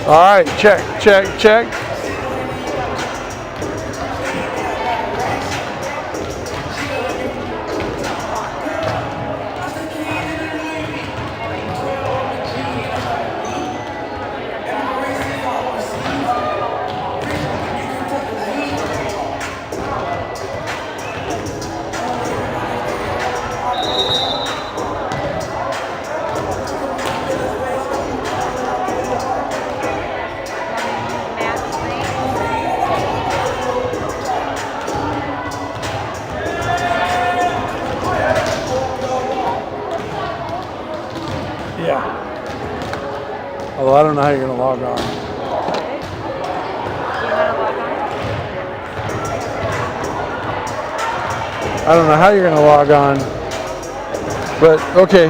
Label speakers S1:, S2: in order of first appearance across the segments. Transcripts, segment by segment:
S1: All right, check. Yeah. Although I don't know how you're going to log on. I don't know how you're going to log on, but okay.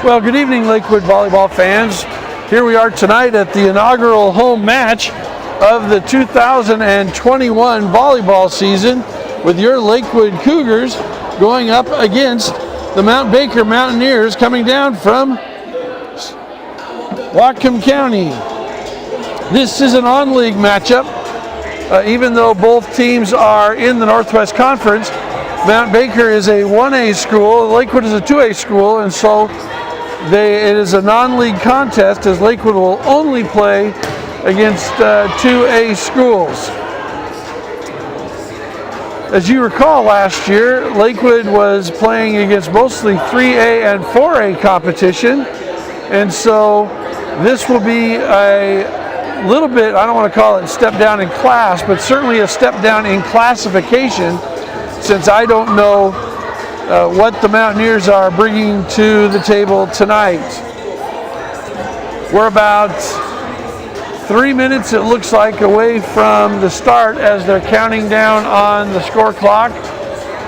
S1: Well, good evening, Lakewood volleyball fans. Here we are tonight at the inaugural home match of the 2021 volleyball season with your Lakewood Cougars going up against the Mount Baker Mountaineers coming down from Whatcom County. This is an on-league matchup. Even though both teams are in the Northwest Conference, Mount Baker is a 1A school, Lakewood is a 2A school, and so it is a non-league contest as Lakewood will only play against 2A schools. As you recall, last year, Lakewood was playing against mostly 3A and 4A competition, and so this will be a little bit, I don't want to call it a step down in class, but certainly a step down in classification, since I don't know what the Mountaineers are bringing to the table tonight. We're about 3 minutes, it looks like, away from the start as they're counting down on the score clock.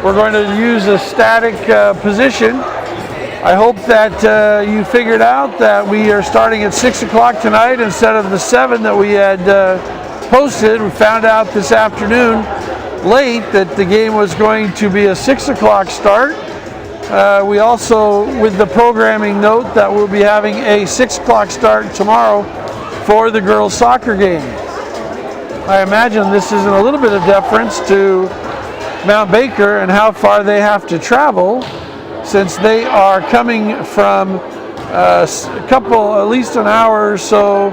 S1: We're going to use a static position. I hope that you figured out that we are starting at 6 o'clock tonight instead of the 7 that we had posted. We found out this afternoon late that the game was going to be a 6 o'clock start. We also, with the programming note, that we'll be having a 6 o'clock start tomorrow for the girls' soccer game. I imagine this is in a little bit of deference to Mount Baker and how far they have to travel, since they are coming from at least an hour or so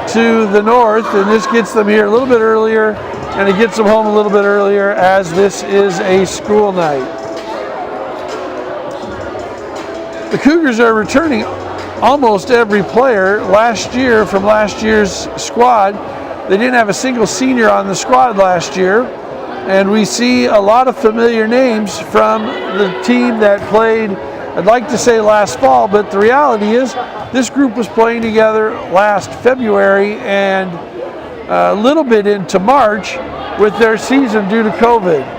S1: to the north, and this gets them here a little bit earlier, and it gets them home a little bit earlier as this is a school night. The Cougars are returning almost every player last year from last year's squad. They didn't have a single senior on the squad last year, and we see a lot of familiar names from the team that played, I'd like to say last fall, but the reality is this group was playing together last February and a little bit into March with their season due to COVID.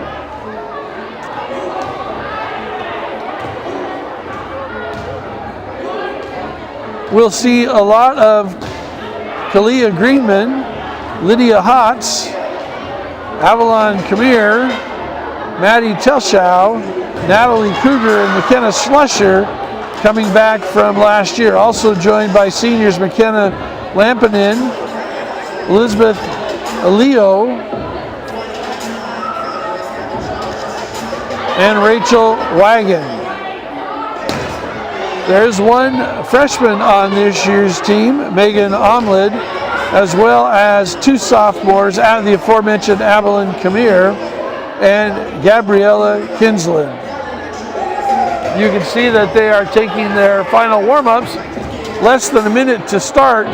S1: we'll see a lot of Kalia Greenman, Lydia Hotz, Avalon Kamir, Maddie Telschow, Natalie Cougar, and McKenna Slusher coming back from last year. Also joined by seniors McKenna Lampinen, Elizabeth Leo, and Rachel Wagon. There's one freshman on this year's team, Megan Omlid, as well as two sophomores out of the aforementioned Avalon Kamir and Gabriella Kinsland. You can see that they are taking their final warm-ups. Less than a minute to start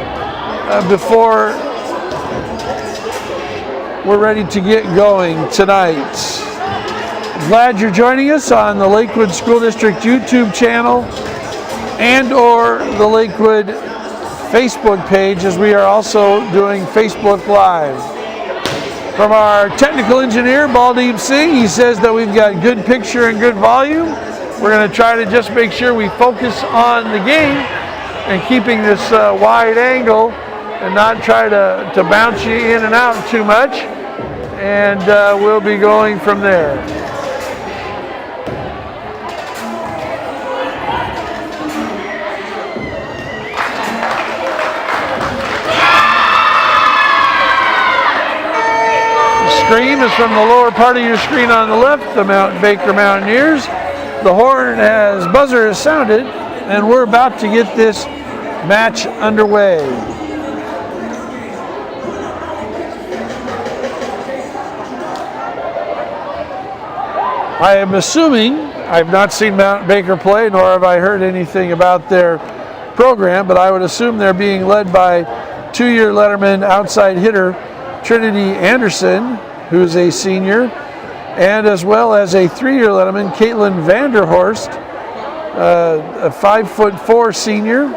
S1: before we're ready to get going tonight. Glad you're joining us on the Lakewood School District YouTube channel and or the Lakewood Facebook page, as we are also doing Facebook Live. From our technical engineer, Baldeep Singh, he says that we've got good picture and good volume. We're going to try to just make sure we focus on the game and keeping this wide angle and not try to bounce you in and out too much. And we'll be going from there. The scream is from the lower part of your screen on the left, the Baker Mountaineers. The horn buzzer has sounded, and we're about to get this match underway. I am assuming, I've not seen Mount Baker play, nor have I heard anything about their program, but I would assume they're being led by two-year letterman outside hitter Trinity Anderson, who's a senior, and as well as a three-year letterman, Caitlin Vanderhorst, a 5'4" senior.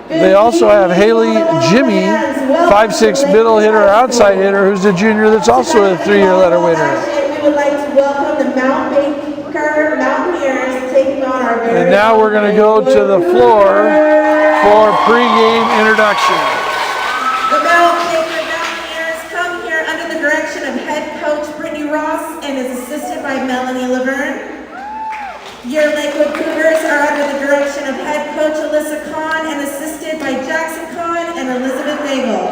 S1: They also have Haley Jimmy, 5'6" middle hitter, outside hitter, who's a junior that's also a three-year letter winner.
S2: We would like to welcome the Mount Baker Mountaineers taking on our very
S1: And now we're going to go to the floor for pregame introduction.
S2: The Mount Baker Mountaineers come here under the direction of head coach Brittany Ross and is assisted by Melanie Laverne. Your Lakewood Cougars are under the direction of head coach Alyssa Kahn and assisted by Jackson Kahn and Elizabeth Bagel.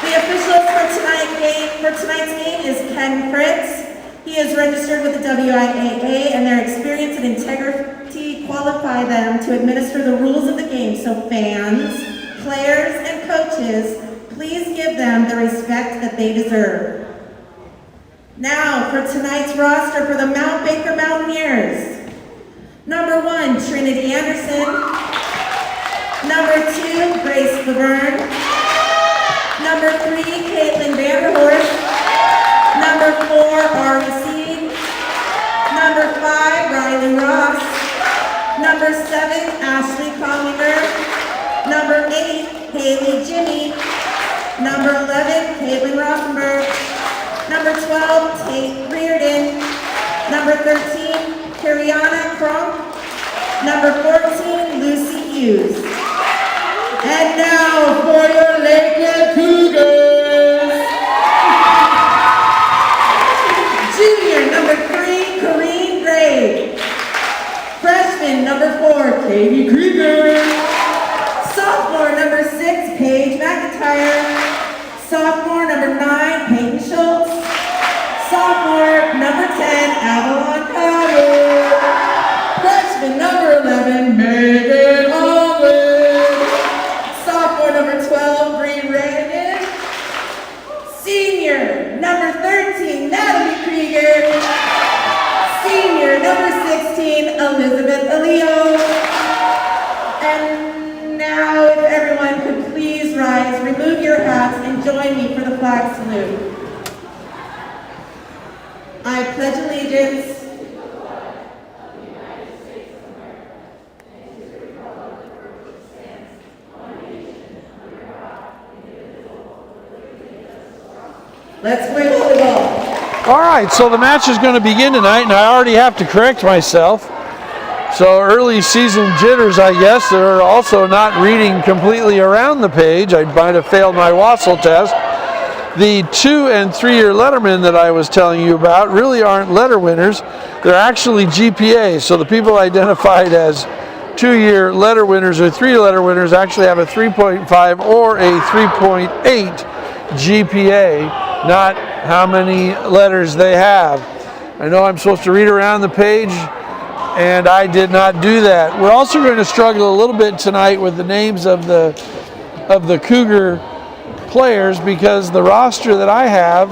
S2: The officials for tonight's game is Ken Fritz. He is registered with the WIAA, and their experience and integrity qualify them to administer the rules of the game. So fans, players, and coaches, please give them the respect that they deserve. Now for tonight's roster for the Mount Baker Mountaineers. Number 1, Trinity Anderson. Number 2, Grace Laverne. Number 3, Caitlin Vanderhorst. Number 4, Ari Seed. Number 5, Riley Ross. Number 7, Ashley Collinger. Number 8, Haley Jimmy. Number 11, Caitlin Rothenberg. Number 12, Tate Reardon. Number 13, Kiriana Kronk. Number 14, Lucy Hughes. And now for your Lakewood Cougars. Junior, number 3, Corrine Gray. Freshman, number 4, Katie Krieger. Sophomore, number 6, Paige McIntyre. Sophomore, number 9, Peyton Schultz. Sophomore, number 10, Avalon Cougars. Freshman, number 11, Megan Omlid. Sophomore, number 12, Bree Rannigan. Senior, number 13, Natalie Krieger. Senior, number 16, Elizabeth Aleo. And now, if everyone could please rise, remove your hats, and join me for the flag salute. I pledge allegiance to the flag of the United States of America and to the republic for which it stands, one nation, under God, indivisible, with liberty and justice for all. Let's play volleyball.
S1: All right, so the match is going to begin tonight, and I already have to correct myself. So early season jitters, I guess. They're also not reading completely around the page. I might have failed my Wassel test. The 2- and 3-year lettermen that I was telling you about really aren't letter winners. They're actually GPA. So the people identified as 2-year letter winners or 3 letter winners actually have a 3.5 or a 3.8 GPA, not how many letters they have. I know I'm supposed to read around the page, and I did not do that. We're also going to struggle a little bit tonight with the names of the Cougar players, because the roster that I have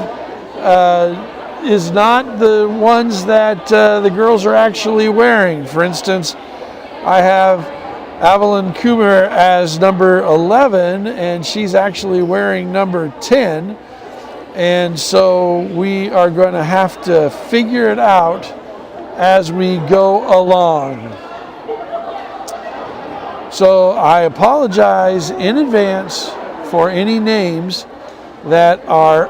S1: is not the ones that the girls are actually wearing. For instance, I have Evelyn Kummer as number 11, and she's actually wearing number 10. And so we are going to have to figure it out as we go along. So I apologize in advance for any names that are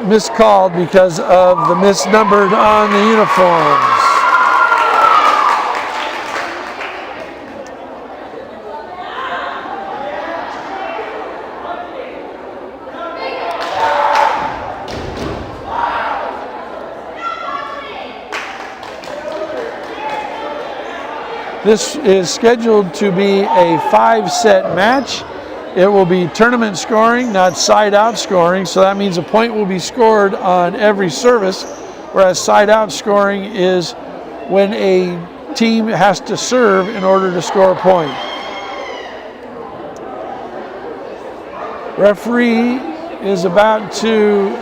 S1: miscalled because of the misnumbered on the uniforms. This is scheduled to be a 5-set match. It will be tournament scoring, not side-out scoring, so that means a point will be scored on every service, whereas side-out scoring is when a team has to serve in order to score a point. Referee is about to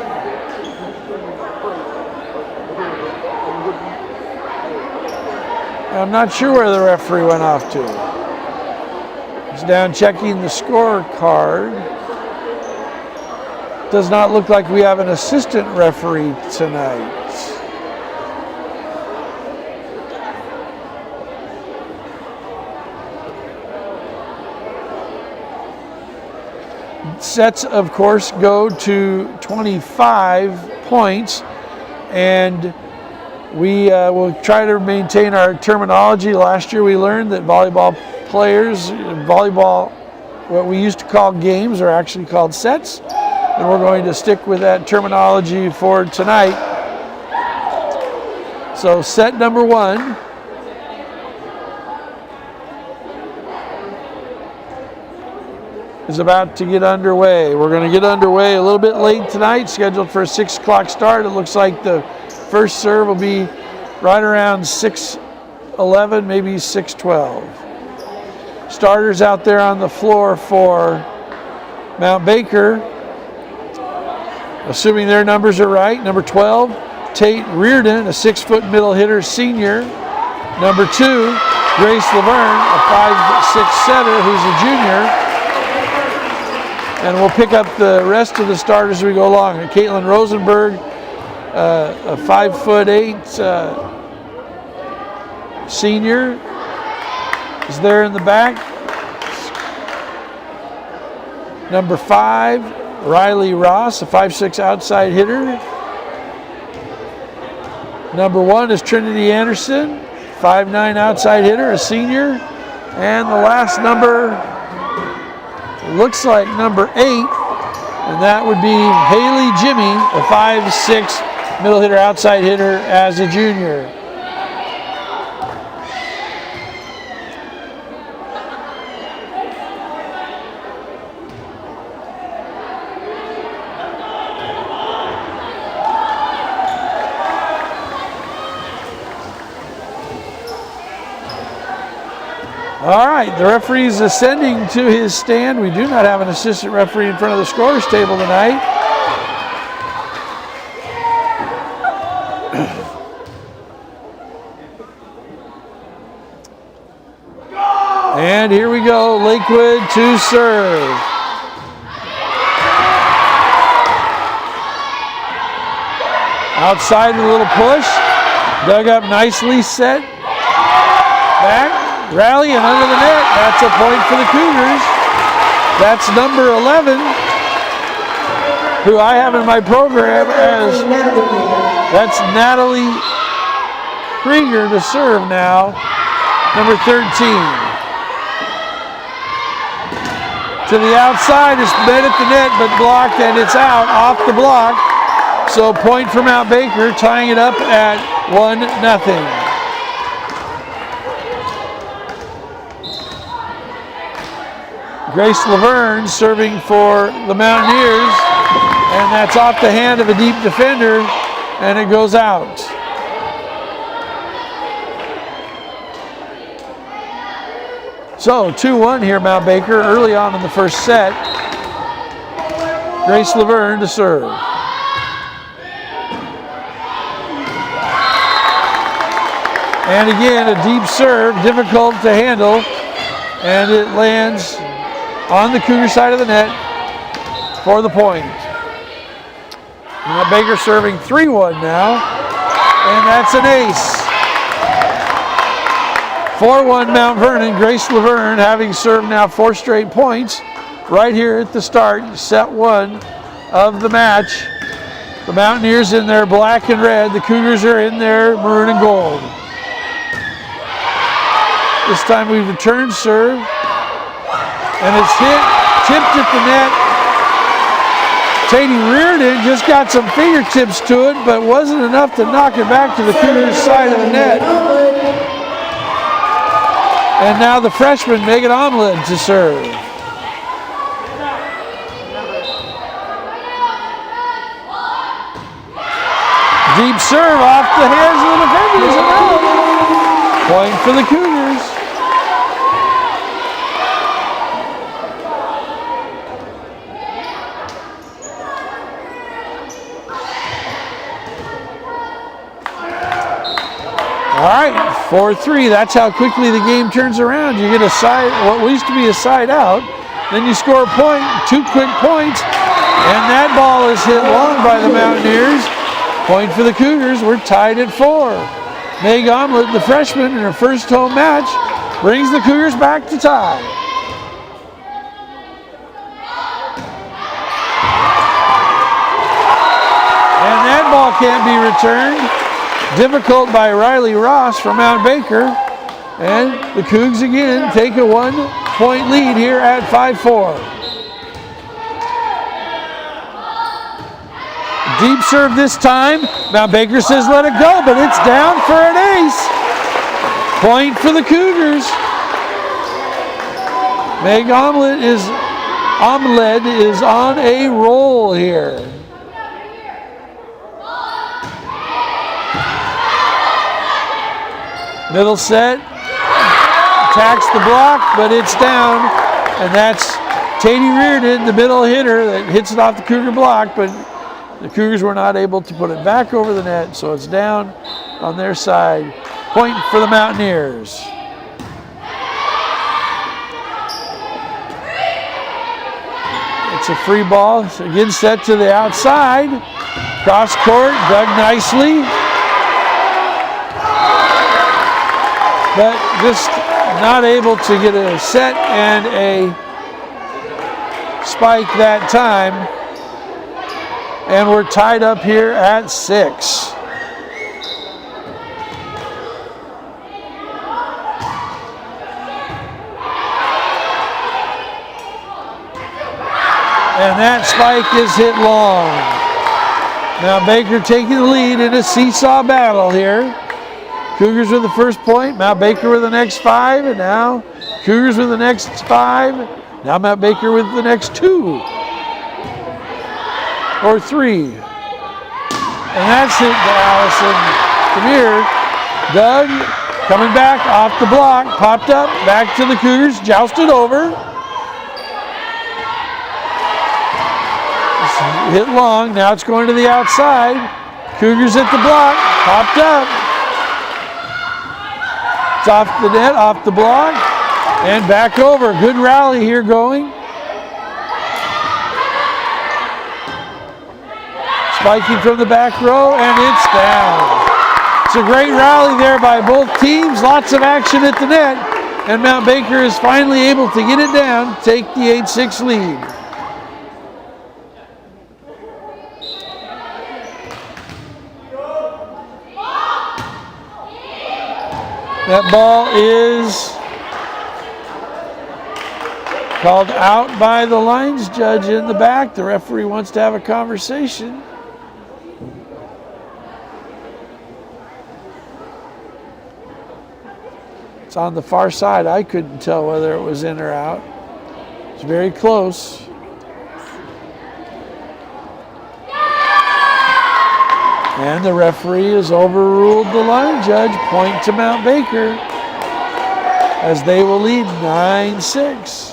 S1: I'm not sure where the referee went off to. He's down checking the scorecard. Does not look like we have an assistant referee tonight. Sets, of course, go to 25 points, and we will try to maintain our terminology. Last year we learned that volleyball players, what we used to call games, are actually called sets, and we're going to stick with that terminology for tonight. So set number 1. Is about to get underway. We're going to get underway a little bit late tonight, scheduled for a 6 o'clock start. It looks like the first serve will be right around 6:11, maybe 6:12. Starters out there on the floor for Mount Baker, assuming their numbers are right. Number 12, Tate Reardon, a 6-foot middle hitter, senior. Number 2, Grace Laverne, a 5'6" setter who's a junior. And we'll pick up the rest of the starters as we go along. And Caitlin Rosenberg, a 5'8" senior, is there in the back. Number 5, Riley Ross, a 5'6" outside hitter. Number 1 is Trinity Anderson, 5'9" outside hitter, a senior. And the last number looks like number 8, and that would be Haley Jimmy, a 5'6" middle hitter, outside hitter as a junior. All right, the referee is ascending to his stand. We do not have an assistant referee in front of the scorer's table tonight. And here we go, Lakewood to serve. Outside with a little push. Dug up nicely, set. Back. Rally and under the net. That's a point for the Cougars. That's number 11, who I have in my program as, that's Natalie Krieger to serve now. number 13. To the outside, it's met at the net, but blocked, and it's out off the block. So point for Mount Baker, tying it up at 1-0. Grace Laverne serving for the Mountaineers, and that's off the hand of a deep defender, and it goes out. So 2-1 here, Mount Baker, early on in the first set. Grace Laverne to serve. And again, a deep serve, difficult to handle, and it lands on the Cougar side of the net for the point. Mount Baker serving 3-1 now, and that's an ace. 4-1 Mount Vernon. Grace Laverne having served now 4 straight points right here at the start, set 1 of the match. The Mountaineers in their black and red, the Cougars are in their maroon and gold. This time we've returned serve, and it's tipped at the net. Katie Reardon just got some fingertips to it, but wasn't enough to knock it back to the Cougars side of the net. And now the freshman, Megan Omlin, to serve. Deep serve off the hands of the defenders and out. Point for the Cougars. All right, 4-3. That's how quickly the game turns around. You get a side, what used to be a side out, then you score a point, 2 quick points, and that ball is hit long by the Mountaineers. Point for the Cougars. We're tied at 4. Meg Omlet, the freshman, in her first home match, brings the Cougars back to tie. And that ball can't be returned. Difficult by Riley Ross from Mount Baker. And the Cougs again take a 1-point lead here at 5-4. Deep serve this time. Mount Baker says let it go, but it's down for an ace. Point for the Cougars. Meg Omled is on a roll here. Middle set, attacks the block, but it's down, and that's Katie Reardon, the middle hitter, that hits it off the Cougar block, but the Cougars were not able to put it back over the net, so it's down on their side. Point for the Mountaineers. It's a free ball, again set to the outside. Cross court, dug nicely. But just not able to get a set and a spike that time. And we're tied up here at 6. And that spike is hit long. Now Baker taking the lead in a seesaw battle here. Cougars with the first point, Mount Baker with the next 5, and now Cougars with the next 5. Now Mount Baker with the next 2. Or 3. And that's it to Allison Demir. Doug coming back off the block, popped up, back to the Cougars, jousted over. Hit long, now it's going to the outside. Cougars at the block, popped up. It's off the net, off the block, and back over. Good rally here going. Spiking from the back row, and it's down. It's a great rally there by both teams. Lots of action at the net, and Mount Baker is finally able to get it down, take the 8-6 lead. That ball is called out by the lines judge in the back. The referee wants to have a conversation. It's on the far side. I couldn't tell whether it was in or out. It's very close. And the referee has overruled the line judge. Point to Mount Baker as they will lead 9-6.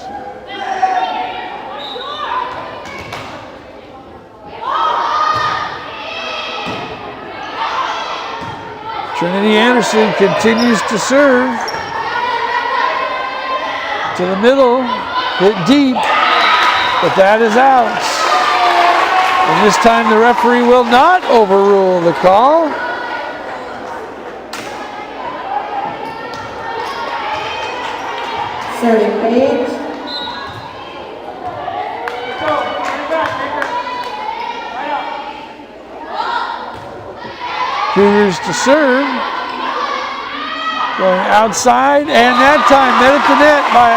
S1: Trinity Anderson continues to serve to the middle, hit deep, but that is out. And this time the referee will not overrule the call.
S2: Serving Page.
S1: Cougars to serve. Going outside, and that time met at the net by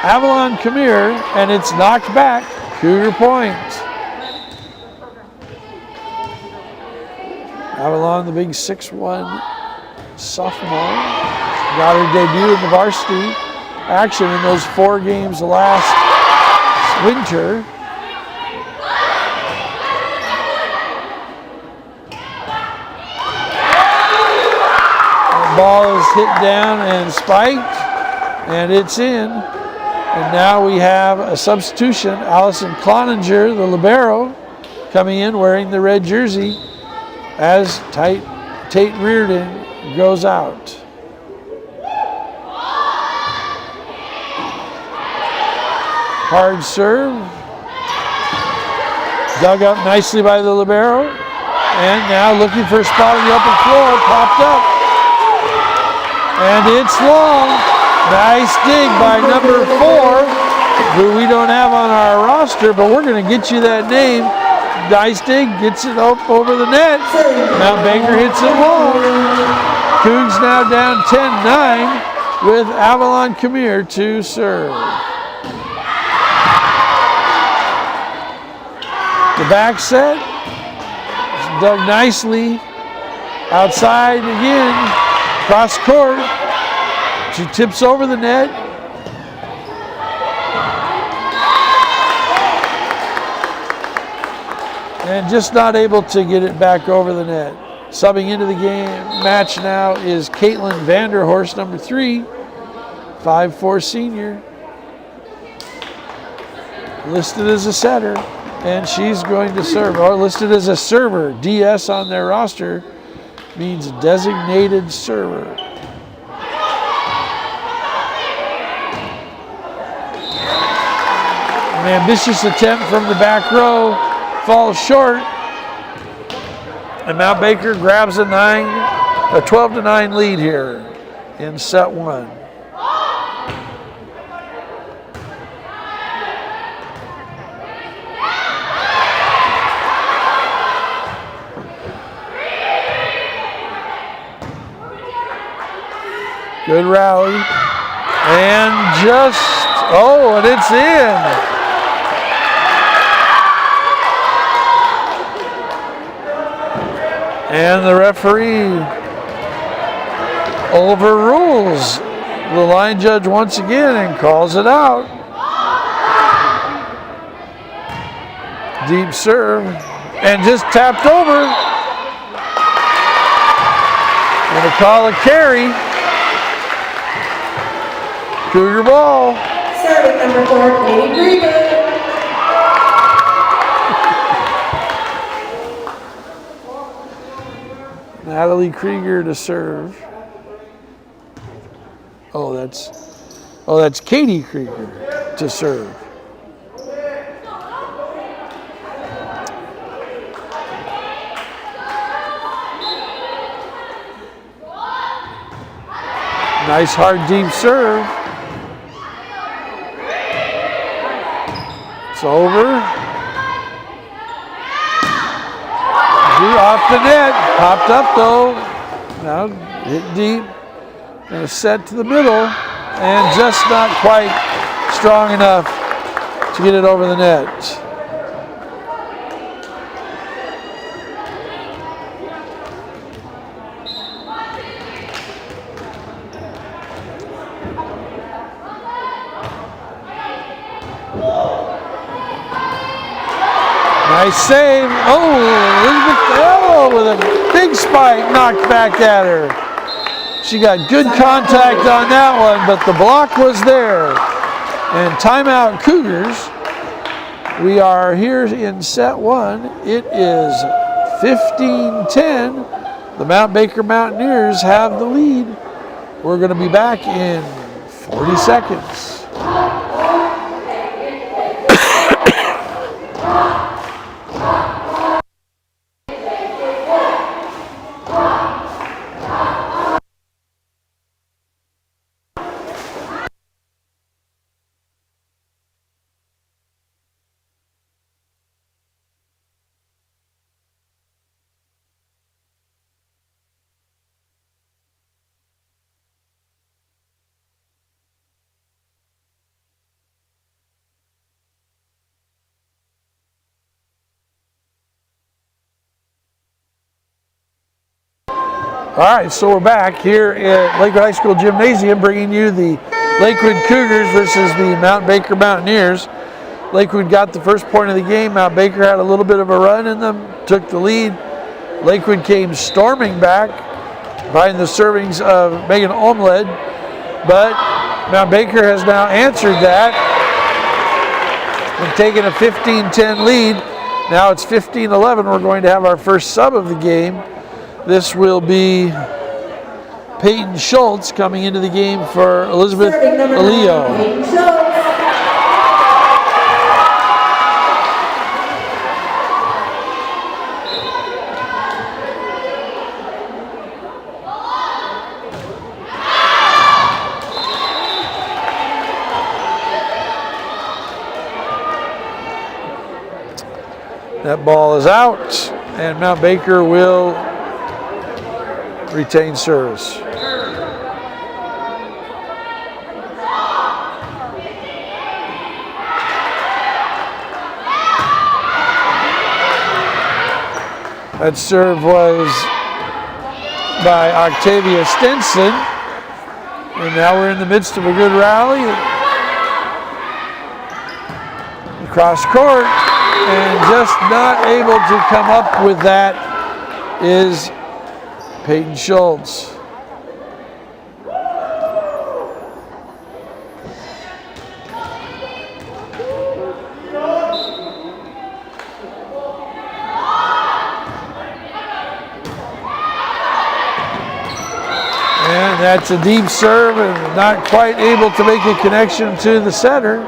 S1: Avalon Khmer, and it's knocked back. Cougar point. Avalon, the big 6'1" sophomore, got her debut in the varsity action in those 4 games last winter. Ball is hit down and spiked, and it's in. And now we have a substitution. Allison Cloninger, the libero, coming in wearing the red jersey as Tate Reardon goes out. Hard serve. Dug up nicely by the libero. And now looking for a spot on the upper floor, popped up. And it's long. Nice dig by number 4, who we don't have on our roster, but we're going to get you that name. Nice dig, gets it up over the net. Mount Baker hits it long. Cougs now down 10-9 with Avalon Khmer to serve. The back set is dug nicely. Outside again, cross court. She tips over the net. And just not able to get it back over the net. Subbing into the match now is Caitlin Vanderhorst, number 3, 5'4" senior. Listed as a setter, and she's going to serve, or listed as a server. DS on their roster means designated server. An ambitious attempt from the back row falls short, and Mount Baker grabs a 12-9 lead here in set 1. Good rally, and and it's in. And the referee overrules the line judge once again and calls it out. Deep serve, and just tapped over. Gonna call a carry. Cougar ball.
S2: Serving number 4, Katie Greenwood.
S1: Natalie Krieger to serve. Oh, that's Katie Krieger to serve. Nice hard deep serve. It's over. off the net. Popped up though. Now hit deep. And a set to the middle. And just not quite strong enough to get it over the net. Nice save. Oh, Elizabeth with a big spike knocked back at her. She got good contact on that one, but the block was there. And timeout Cougars. We are here in set one. It is 15-10. The Mount Baker Mountaineers have the lead. We're going to be back in 40 seconds. All right, so we're back here at Lakewood High School Gymnasium bringing you the Lakewood Cougars versus the Mount Baker Mountaineers. Lakewood got the first point of the game. Mount Baker had a little bit of a run in them, took the lead. Lakewood came storming back behind the servings of Megan Olmled, but Mount Baker has now answered that and taken a 15-10 lead. Now it's 15-11. We're going to have our first sub of the game. This will be Peyton Schultz coming into the game for Elizabeth Aleo. That ball is out, and Mount Baker will retain service. That serve was by Octavia Stinson, and now we're in the midst of a good rally. Across court, and just not able to come up with that is Peyton Schultz. And that's a deep serve and not quite able to make a connection to the center.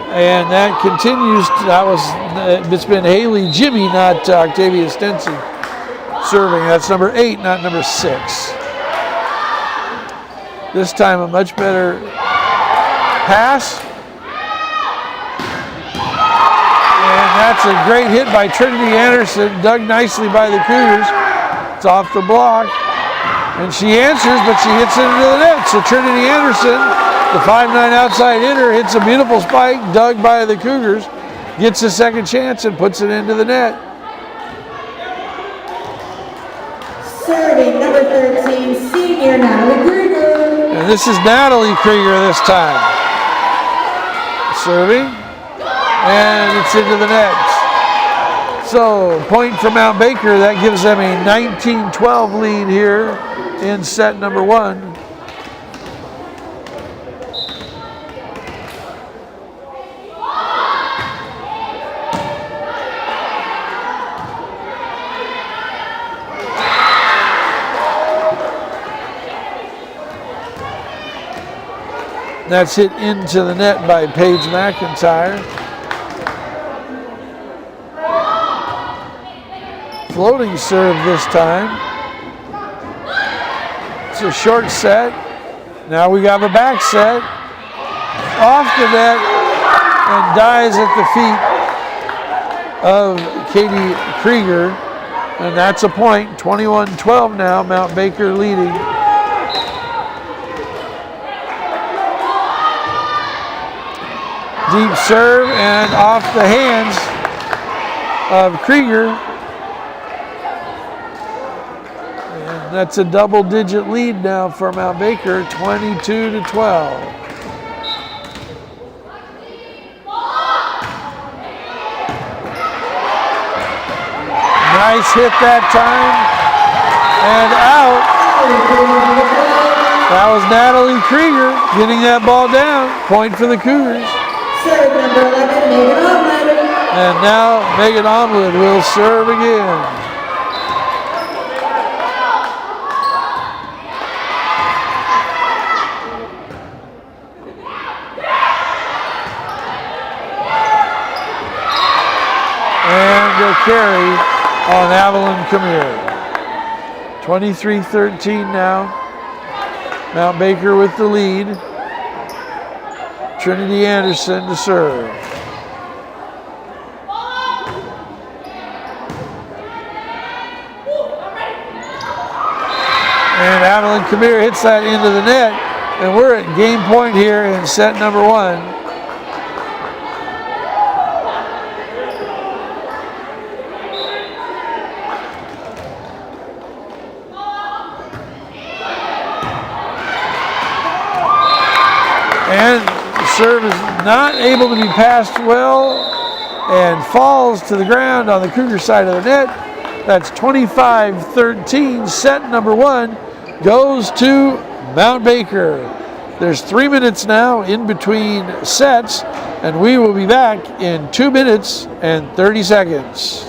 S1: And that continues. It's been Haley Jimmy, not Octavia Stinson, serving. That's number 8, not number 6. This time a much better pass. And that's a great hit by Trinity Anderson, dug nicely by the Cougars. It's off the block. And she answers, but she hits it into the net. So Trinity Anderson, the 5'9" outside hitter, hits a beautiful spike, dug by the Cougars, gets a second chance and puts it into the net.
S2: Serving number 13, senior Natalie Krieger.
S1: And this is Natalie Krieger this time. Serving, and it's into the net. So, point for Mount Baker. That gives them a 19-12 lead here in set number 1. That's hit into the net by Paige McIntyre. Floating serve this time. It's a short set. Now we got a back set. Off the net and dies at the feet of Katie Krieger. And that's a point, 21-12 now, Mount Baker leading. Deep serve and off the hands of Krieger. And that's a double-digit lead now for Mount Baker, 22-12. Nice hit that time, and out. That was Natalie Krieger getting that ball down. Point for the Cougars.
S2: Serve number 11, Megan Omlin.
S1: And now Megan Omlin will serve again. And a carry on Evelyn Kamir. 23-13 now. Mount Baker with the lead. Trinity Anderson to serve. And Evelyn Kamir hits that into the net. And we're at game point here in set number 1. And the serve is not able to be passed well and falls to the ground on the Cougar side of the net. That's 25-13. Set number 1 goes to Mount Baker. There's 3 minutes now in between sets, and we will be back in 2 minutes and 30 seconds.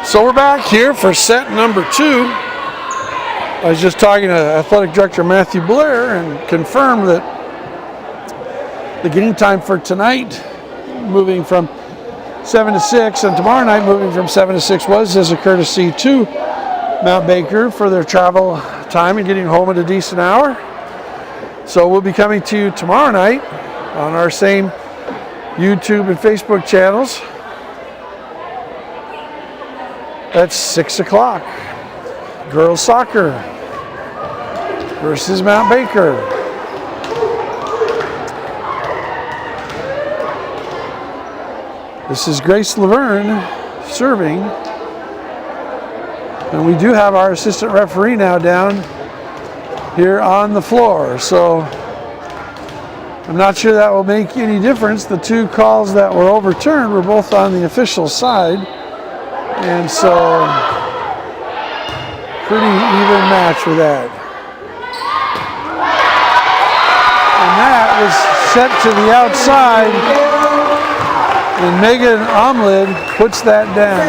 S1: So we're back here for set number 2. I was just talking to Athletic Director Matthew Blair and confirmed that The game time for tonight, moving from 7 to 6, and tomorrow night moving from 7 to 6 was as a courtesy to Mount Baker for their travel time and getting home at a decent hour. So we'll be coming to you tomorrow night on our same YouTube and Facebook channels at 6 o'clock. Girls soccer versus Mount Baker. This is Grace Laverne serving. And we do have our assistant referee now down here on the floor. So I'm not sure that will make any difference. The two calls that were overturned were both on the official side. And so pretty even match with that. And that was set to the outside. And Megan Omlid puts that down.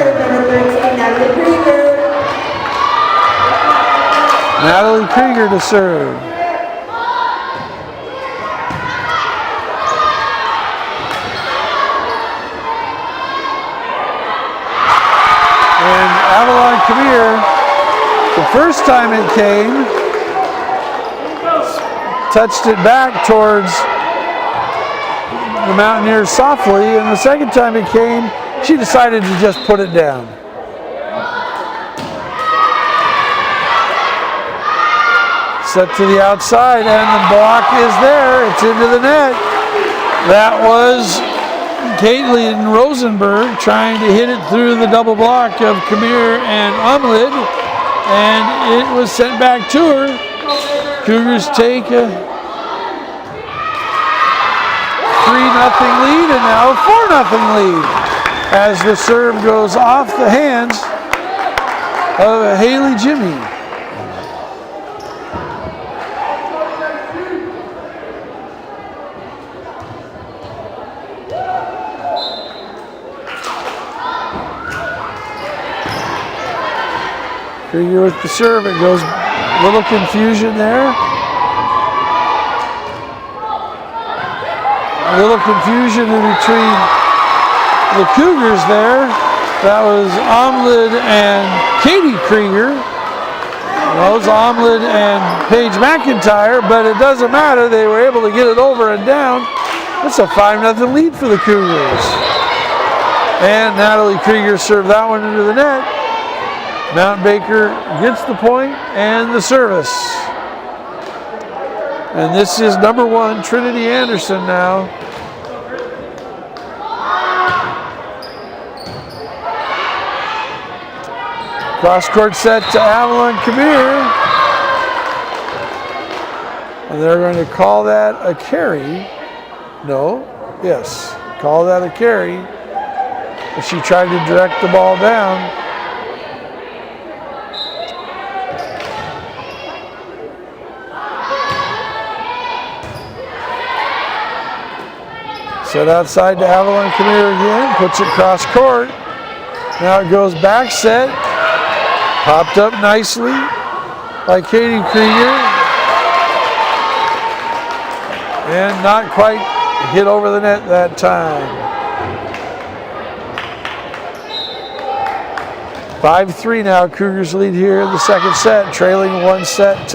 S1: Natalie Krieger to serve. And Avalon Kamir, the first time it came, touched it back towards the Mountaineers softly, and the second time it came, she decided to just put it down. Set to the outside, and the block is there. It's into the net. That was Caitlin Rosenberg trying to hit it through the double block of Kamir and Omlid, and it was sent back to her. Cougars take a 3-0 lead, and now a 4-0 lead as the serve goes off the hands of Haley Jimmy. Krieger with the serve, it goes a little confusion there. A little confusion in between the Cougars there. That was Omlid and Katie Krieger. That was Omlid and Paige McIntyre, but it doesn't matter. They were able to get it over and down. It's a 5-0 lead for the Cougars. And Natalie Krieger served that one into the net. Mount Baker gets the point and the service. And this is number 1, Trinity Anderson now. Cross-court set to Avalon Kamir. And they're going to call that a carry. No, yes, call that a carry. She tried to direct the ball down. Set outside to Avalon Kamir again, puts it cross court. Now it goes back set. Popped up nicely by Katie Krieger. And not quite hit over the net that time. 5-3 now, Cougars lead here in the second set, trailing 1-0.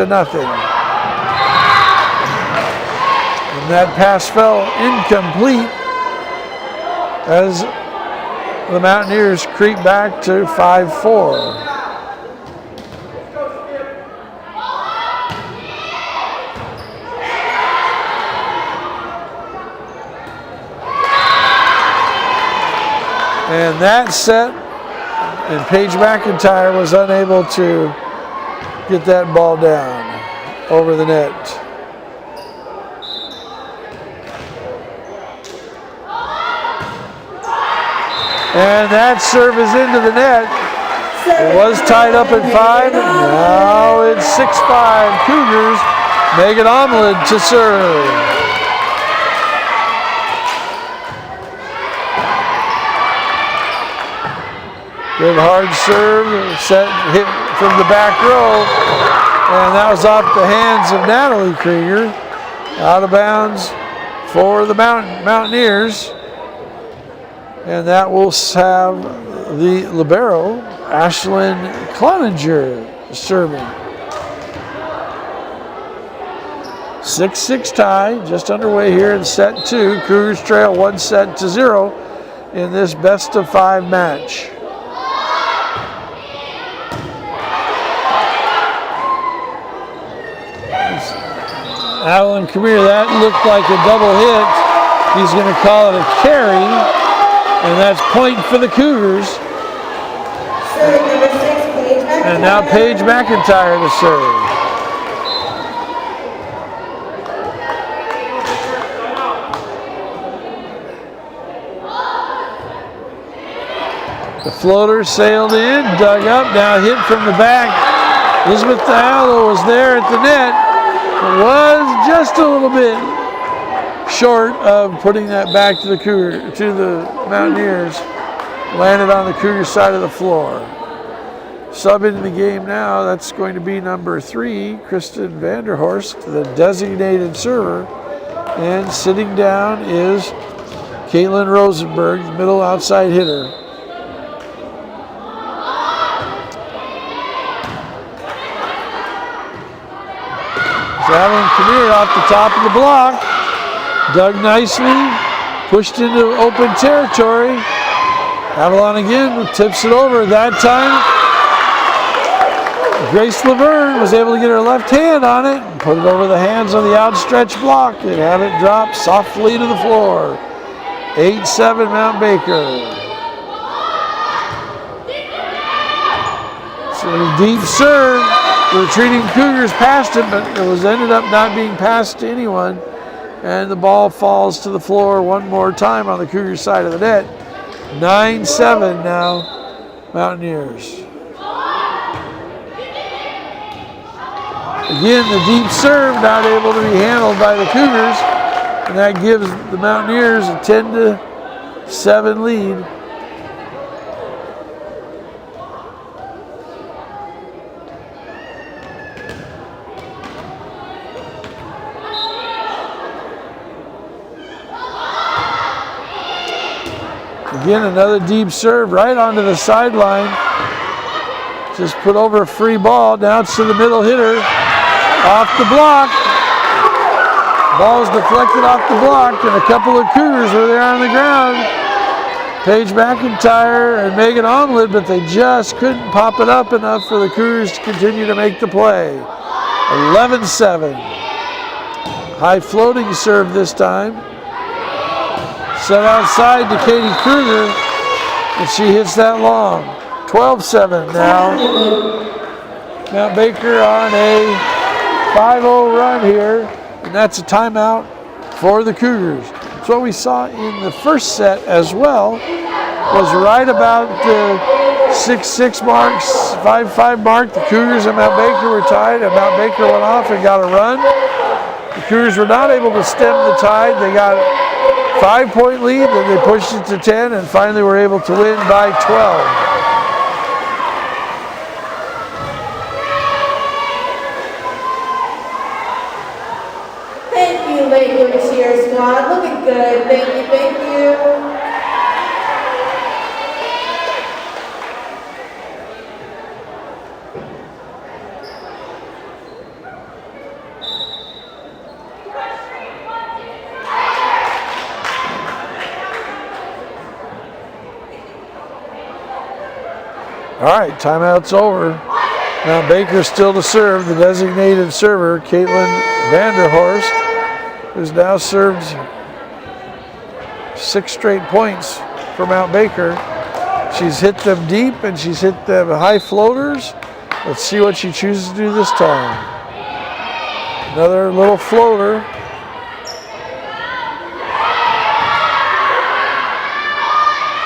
S1: That pass fell incomplete as the Mountaineers creep back to 5-4. And that set, and Paige McIntyre was unable to get that ball down over the net. And that serve is into the net. It was tied up at 5. Now it's 6-5 Cougars. Megan Omlid to serve. Good hard serve, set hit from the back row. And that was off the hands of Natalie Krieger. Out of bounds for the Mountaineers. And that will have the libero, Ashlyn Cloninger, serving. 6-6 tie, just underway here in set 2. Cougars trail 1-0 in this best-of-5 match. Alan Kamir, that looked like a double hit. He's going to call it a carry, and that's point for the Cougars. And now Paige McIntyre to serve. The floater sailed in, dug up, now hit from the back. Elizabeth Diallo was there at the net. It was just a little bit short of putting that back to the Mountaineers. Landed on the Cougar side of the floor. Sub into the game now, that's going to be number 3, Kristen Vanderhorst, the designated server. And sitting down is Caitlin Rosenberg, middle outside hitter. Avalon Kamir off the top of the block, dug nicely, pushed into open territory. Avalon again tips it over. That time, Grace Laverne was able to get her left hand on it and put it over the hands of the outstretched block and have it drop softly to the floor. 8-7 Mount Baker. So a deep serve. The retreating Cougars passed it, but it ended up not being passed to anyone. And the ball falls to the floor one more time on the Cougars side of the net. 9-7 now, Mountaineers. Again, the deep serve not able to be handled by the Cougars. And that gives the Mountaineers a 10-7 lead. Again, another deep serve right onto the sideline. Just put over a free ball. Now it's to the middle hitter. Off the block. Ball's deflected off the block, and a couple of Cougars were there on the ground. Paige McIntyre and Megan Omlid, but they just couldn't pop it up enough for the Cougars to continue to make the play. 11-7. High floating serve this time. Set outside to Katie Kruger, and she hits that long. 12-7 now. Mount Baker on a 5-0 run here, and that's a timeout for the Cougars. So what we saw in the first set as well was right about the 6-6 mark, 5-5 mark. The Cougars and Mount Baker were tied, and Mount Baker went off and got a run. The Cougars were not able to stem the tide. They got a 5-point lead, then they pushed it to 10, and finally were able to win by 12.
S2: Thank you, Lakewood cheer squad. Looking good. Thank you, thank you.
S1: All right, timeout's over. Now Baker's still to serve, the designated server, Caitlin Vanderhorst, who's now served 6 straight points for Mount Baker. She's hit them deep and she's hit them high floaters. Let's see what she chooses to do this time. Another little floater.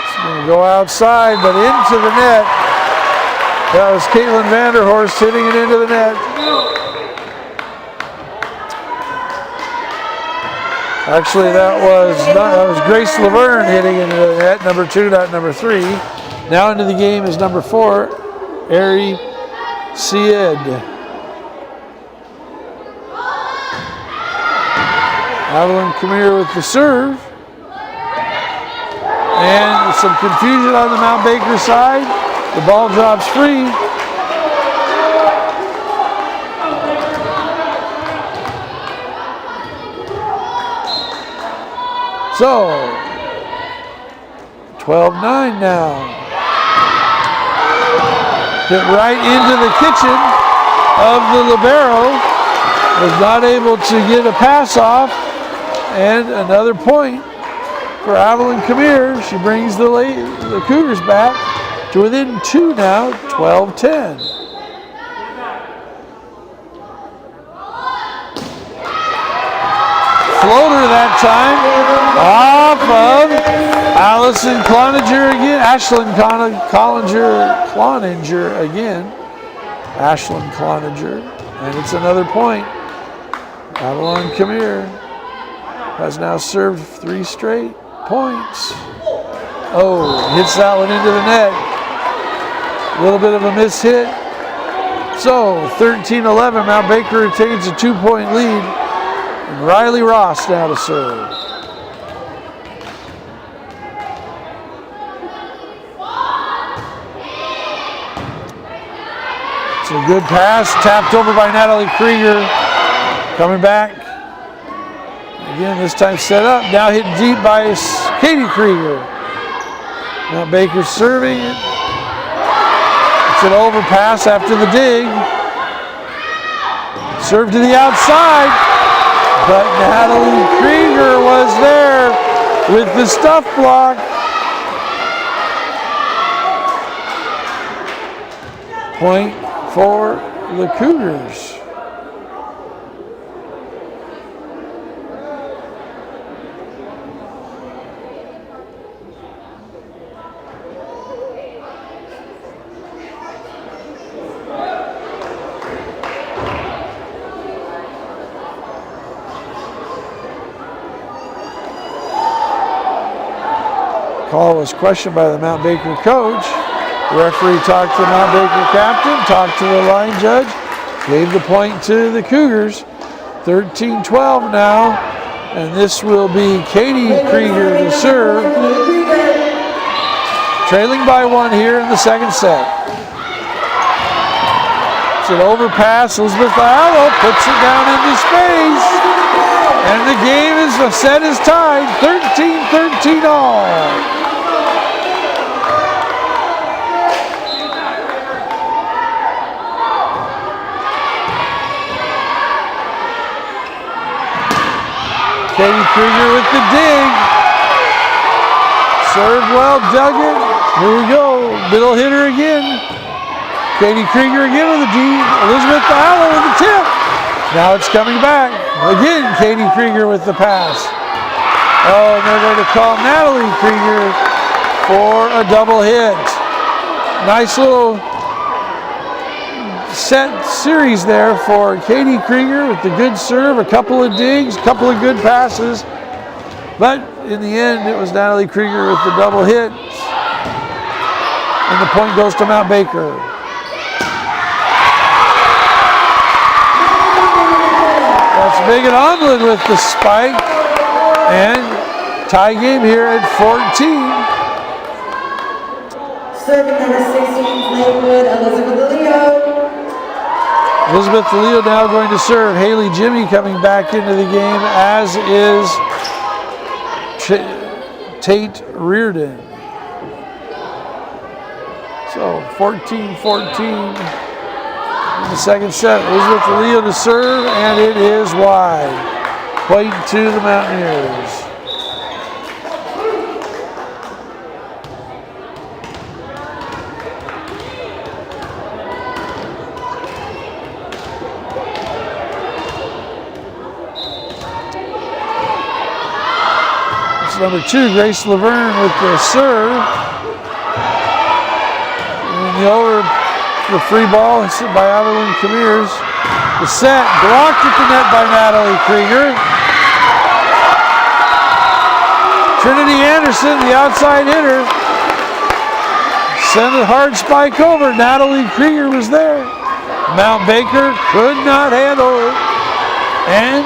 S1: She's going to go outside, but into the net. That was Caitlin Vanderhorst hitting it into the net. Actually, that was Grace Laverne hitting into the net, number 2, not number 3. Now into the game is number 4, Ari Sied. Avalon Khmer with the serve. And some confusion on the Mount Baker side. The ball drops free. So, 12-9 now. Hit right into the kitchen of the libero. Was not able to get a pass off. And another point for Avalon Khmer. She brings the Cougars back to within 2 now, 12-10. Floater that time off of Allison Cloninger again. Ashlyn Cloninger again. Ashlyn Cloninger. And it's another point. Avalon Khmer has now served 3 straight points. Oh, hits that one into the net. A little bit of a miss hit. So 13-11, Mount Baker retains a 2-point lead. And Riley Ross now to serve. It's a good pass, tapped over by Natalie Krieger. Coming back. Again, this time set up. Now hit deep by Katie Krieger. Mount Baker serving it. It's an overpass after the dig. Serve to the outside. But Natalie Krieger was there with the stuff block. Point for the Cougars. Call was questioned by the Mount Baker coach. The referee talked to the Mount Baker captain, talked to the line judge, gave the point to the Cougars. 13-12 now, and this will be Katie Krieger to serve. Trailing by 1 here in the second set. It's an overpass. Elizabeth Ayala puts it down into space. And the game is tied, 13-13 all. Katie Krieger with the dig. Served well, dug it. Here we go. Middle hitter again. Katie Krieger again with the D. Elizabeth Ayala with the tip. Now it's coming back. Again, Katie Krieger with the pass. Oh, and they're going to call Natalie Krieger for a double hit. Nice little set series there for Katie Krieger with the good serve, a couple of digs, a couple of good passes. But in the end, it was Natalie Krieger with the double hit. And the point goes to Mount Baker. That's Megan Omlin with the spike. And tie game here at 14.
S2: Serving number 16, Lakewood, Elizabeth Leo.
S1: Elizabeth Leo now going to serve. Haley Jimmy coming back into the game, as is Tate Reardon. So 14-14 in the second set. Elizabeth Leo to serve, and it is wide. Point to the Mountaineers. Number 2, Grace Laverne with the serve. And the free ball is hit by Avalon Khmer. The set blocked at the net by Natalie Krieger. Trinity Anderson, the outside hitter, sent a hard spike over. Natalie Krieger was there. Mount Baker could not handle it. And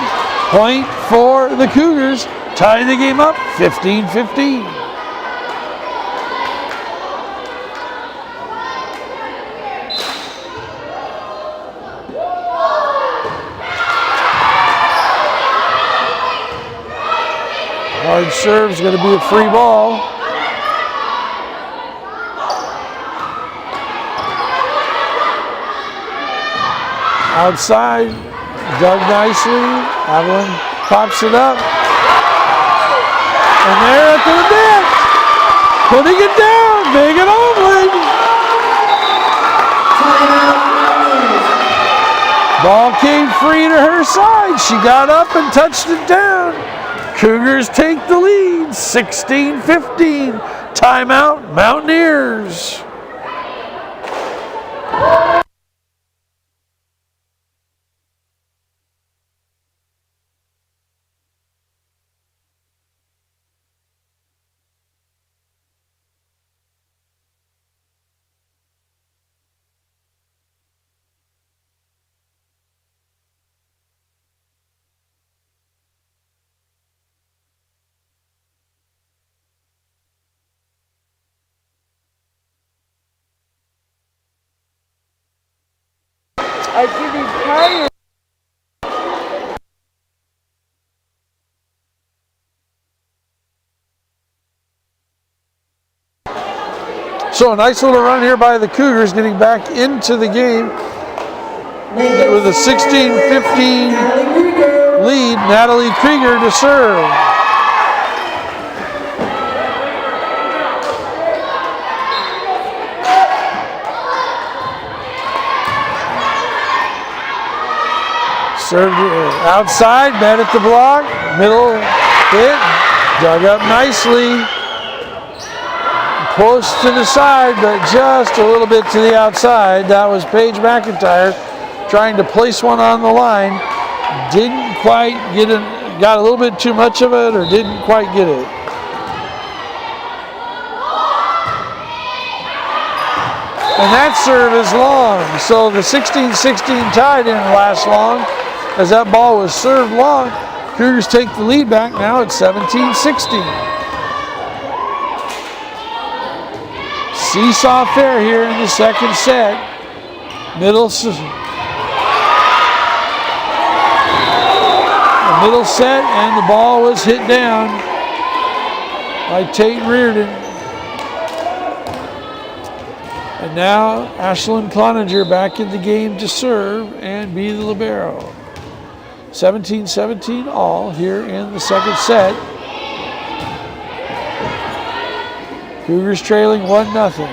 S1: point for the Cougars, tying the game up 15-15. Hard serve is going to be a free ball. Outside, dug nicely. Avalon pops it up. And they're at the net. Putting it down. Megan Omlin. Ball came free to her side. She got up and touched it down. Cougars take the lead, 16-15. Timeout, Mountaineers.
S3: I think he's tired.
S1: So a nice little run here by the Cougars, getting back into the game with a 16-15 lead. Natalie Krieger to serve. Served outside, met at the block, middle hit, dug up nicely. Post to the side, but just a little bit to the outside. That was Paige McIntyre trying to place one on the line. Didn't quite get it, got a little bit too much of it, or didn't quite get it. And that serve is long, so the 16-16 tie didn't last long as that ball was served long. Cougars take the lead back now at 17-16. Seesaw fair here in the second set. Middle set, and the ball was hit down by Tate Reardon. And now Ashlyn Cloninger back in the game to serve and be the libero. 17-17 all here in the second set. Cougars trailing 1-0.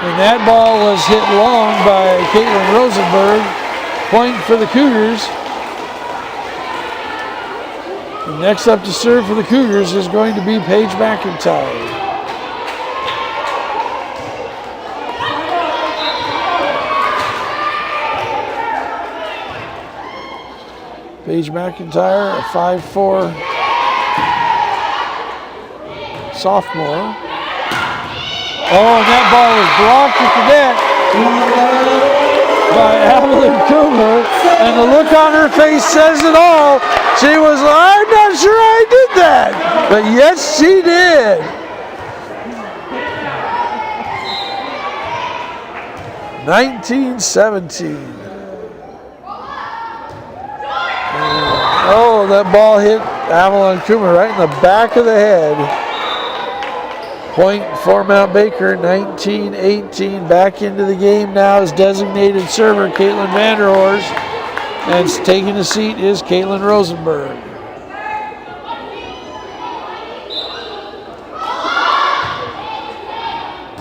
S1: And that ball was hit long by Caitlin Rosenberg. Point for the Cougars. And next up to serve for the Cougars is going to be Paige McIntyre. Paige McIntyre, a 5'4" sophomore. Oh, and that ball was blocked at the net by Evelyn Coomer, and the look on her face says it all. She was like, I'm not sure I did that, but yes, she did. (19-17). Oh, that ball hit Avalon Coomer right in the back of the head. Point for Mount Baker, 19-18. Back into the game now is designated server Caitlin Vanderhorst, and taking the seat is Caitlin Rosenberg.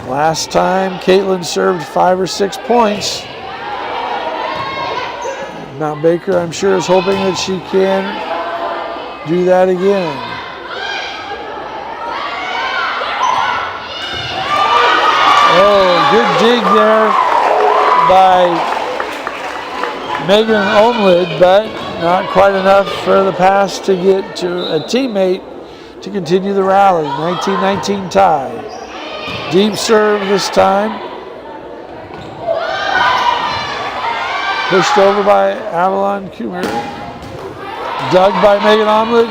S1: Last time Caitlin served 5 or 6 points. Mount Baker, I'm sure, is hoping that she can do that again. Oh, good dig there by Megan Omlid, but not quite enough for the pass to get to a teammate to continue the rally. 19-19 tie. Deep serve this time. Pushed over by Avalon Cougar. Dug by Megan Omlid.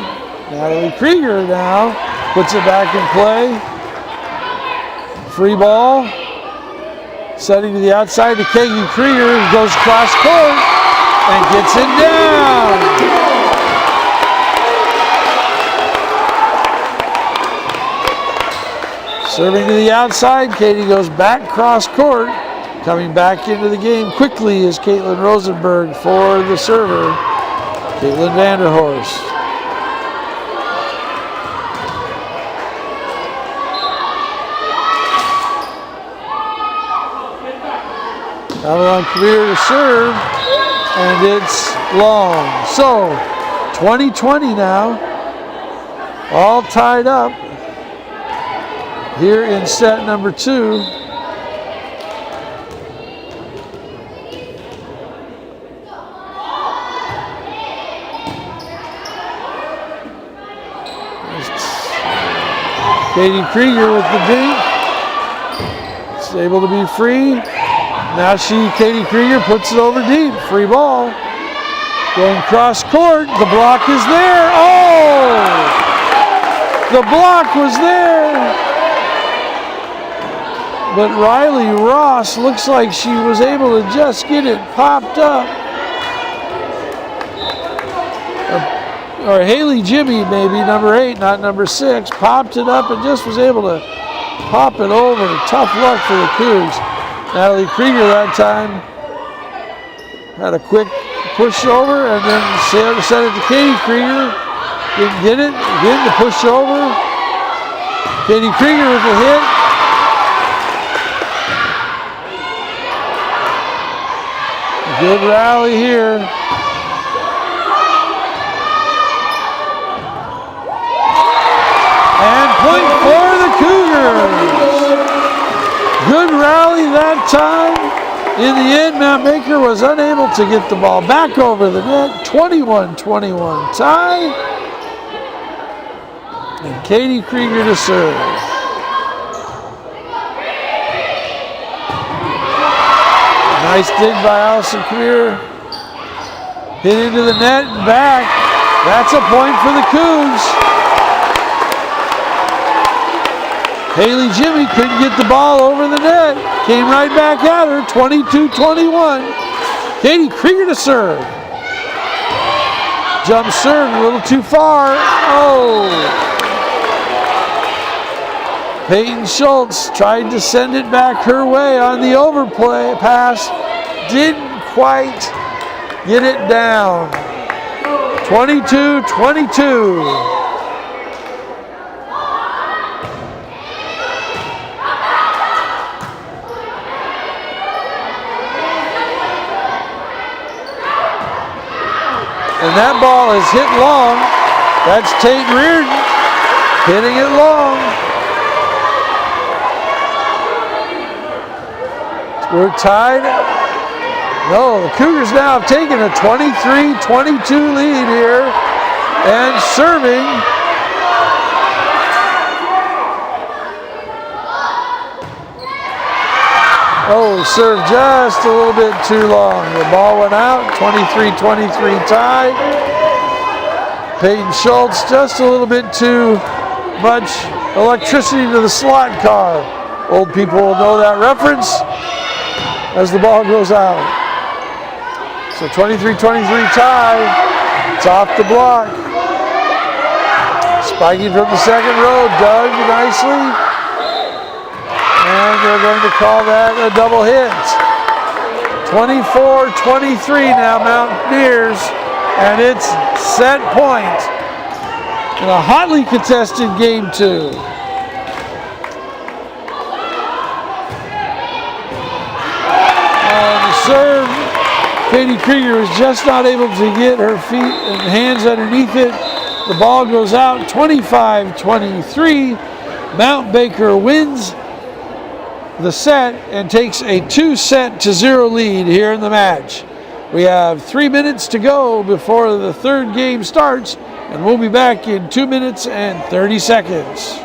S1: Natalie Krieger now puts it back in play. Free ball. Setting to the outside to Katie Krieger. Goes cross court and gets it down. Serving to the outside. Katie goes back cross court. Coming back into the game quickly is Caitlin Rosenberg for the server, Caitlin Vanderhorst. Avalon Career to serve, and it's long. So, 20-20 now, all tied up here in set number 2. Katie Krieger with the dink. It's able to be free. Now Katie Krieger puts it over deep. Free ball. Going cross court. The block is there. Oh! The block was there. But Riley Ross looks like she was able to just get it popped up. Or Haley Jimmy, maybe, number 8, not number 6, popped it up and just was able to pop it over. Tough luck for the Cougs. Natalie Krieger that time had a quick push over and then sent it to Katie Krieger. Didn't get it. Again, the push over. Katie Krieger with the hit. A good rally here. And point for the Cougars. Good rally that time. In the end, Mount Baker was unable to get the ball back over the net. 21-21 tie. And Katie Krieger to serve. Nice dig by Allison Career. Hit into the net and back. That's a point for the Cougs. Haley Jimmy couldn't get the ball over the net. Came right back at her, 22-21. Katie Krieger to serve. Jump serve a little too far. Oh! Peyton Schultz tried to send it back her way on the overplay pass. Didn't quite get it down. 22-22. And that ball is hit long. That's Tate Reardon hitting it long. We're tied. No, the Cougars now have taken a 23-22 lead here. And serving. Oh, served just a little bit too long. The ball went out, 23-23 tie. Peyton Schultz, just a little bit too much electricity to the slot car. Old people will know that reference as the ball goes out. So 23-23 tie. It's off the block. Spiking from the second row, dug nicely. And they're going to call that a double hit. 24-23 now, Mountaineers, and it's set point in a hotly contested game 2. On the serve, Katie Krieger was just not able to get her feet and hands underneath it. The ball goes out, 25-23. Mount Baker wins the set and takes a 2-0 lead here in the match. We have 3 minutes to go before the third game starts, and we'll be back in 2 minutes and 30 seconds.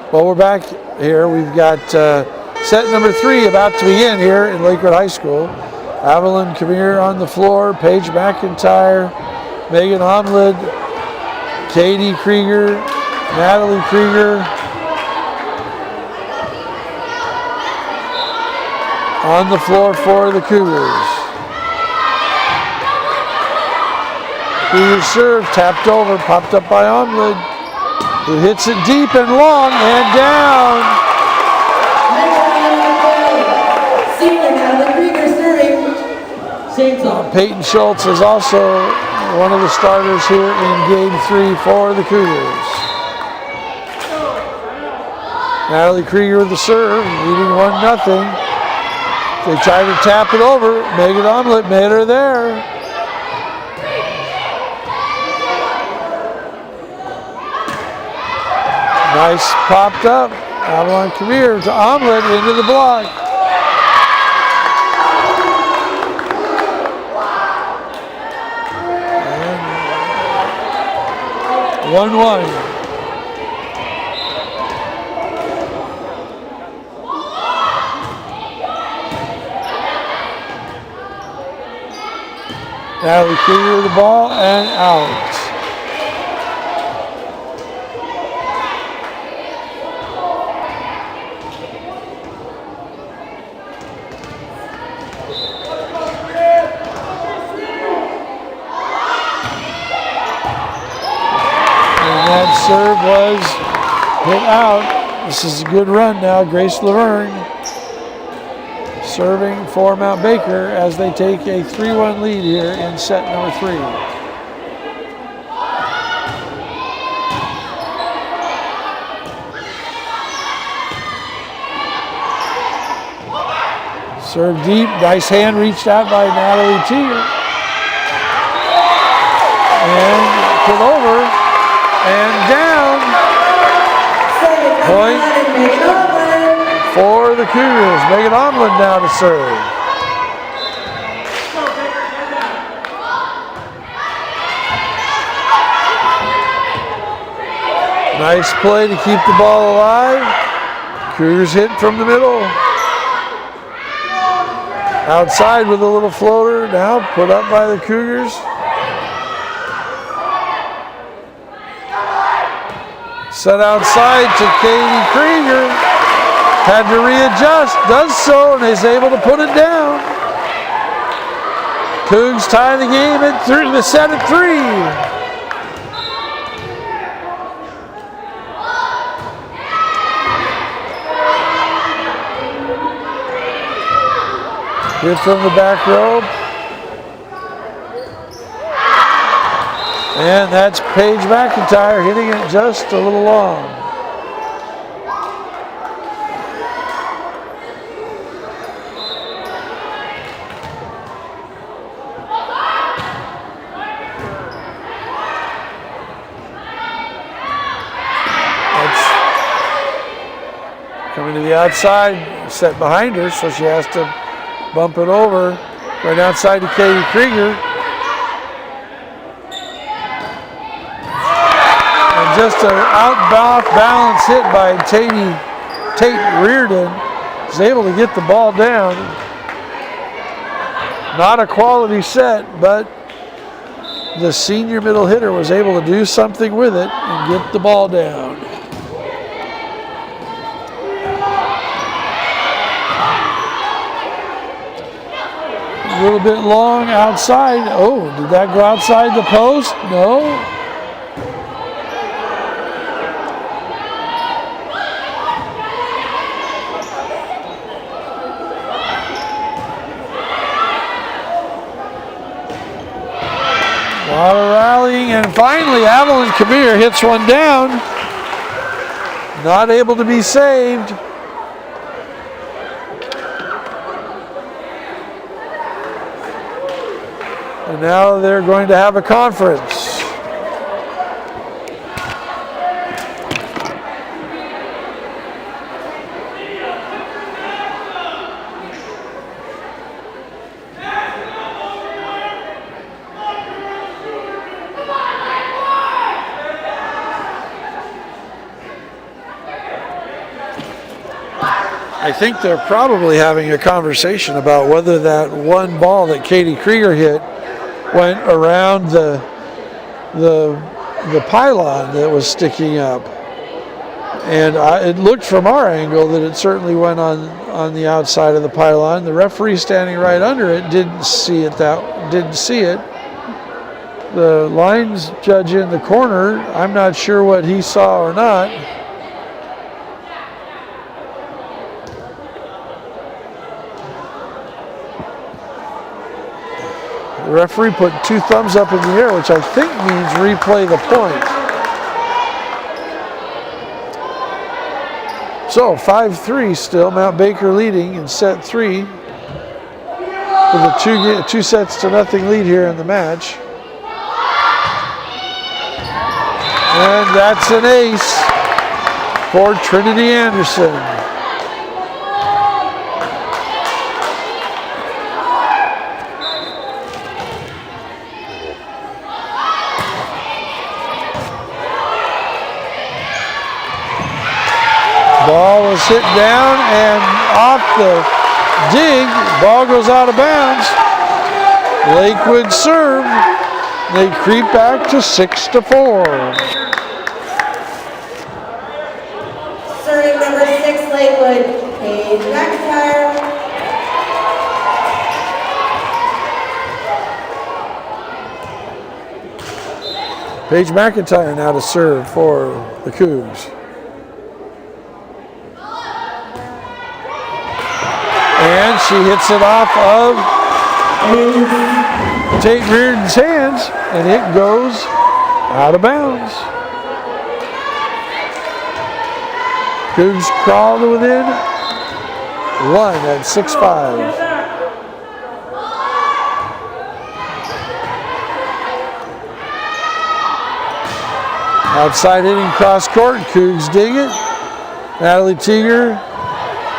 S1: Well, we're back here. We've got set number 3 about to begin here in Lakewood High School. Evelyn Kamir on the floor, Paige McIntyre, Megan Omlid, Katie Krieger, Natalie Krieger. On the floor for the Cougars. Cougars serve, tapped over, popped up by Omlid, who hits it deep and long and down. Peyton Schultz is also one of the starters here in Game 3 for the Cougars. Natalie Krieger with the serve, leading 1-0. They tried to tap it over. Megan Omlid made her there. Nice popped up. Avalon Kamir to Omlid into the block. And 1-1. Natalie Krieger with the ball and out. And that serve was hit out. This is a good run now. Grace Laverne serving for Mount Baker as they take a 3-1 lead here in set number 3. Serve deep, nice hand reached out by Natalie Teeger. And put over and down. Point for the Cougars. Megan Omlid now to serve. Nice play to keep the ball alive. Cougars hit from the middle. Outside with a little floater, now put up by the Cougars. Set outside to Katie Krieger. Had to readjust, does so, and is able to put it down. Cougs tie the game at 3, the set at 3. Hit from the back row. And that's Paige McIntyre hitting it just a little long. Coming to the outside, set behind her, so she has to bump it over. Right outside to Katie Krieger. And just an out-balance hit by Tate Reardon. Is able to get the ball down. Not a quality set, but the senior middle hitter was able to do something with it and get the ball down. A little bit long outside. Oh, did that go outside the post? No. A lot of rallying, and finally Evelyn Kamir hits one down. Not able to be saved. And now they're going to have a conference. I think they're probably having a conversation about whether that one ball that Katie Krieger hit went around the pylon that was sticking up. And it looked from our angle that it certainly went on the outside of the pylon. The referee standing right under it didn't see it. The lines judge in the corner, I'm not sure what he saw or not. The referee put 2 thumbs up in the air, which I think means replay the point. So 5-3 still, Mount Baker leading in set 3 with a 2-0 lead here in the match. And that's an ace for Trinity Anderson. Ball was hit down and off the dig. Ball goes out of bounds. Lakewood serve. They creep back to 6-4.
S2: Serving number 6, Lakewood, Paige McIntyre.
S1: Paige McIntyre now to serve for the Cougs. And she hits it off of Tate Reardon's hands, and it goes out of bounds. Cougs crawl to within 1 at 6-5. Outside hitting cross court, Cougs dig it. Natalie Teeger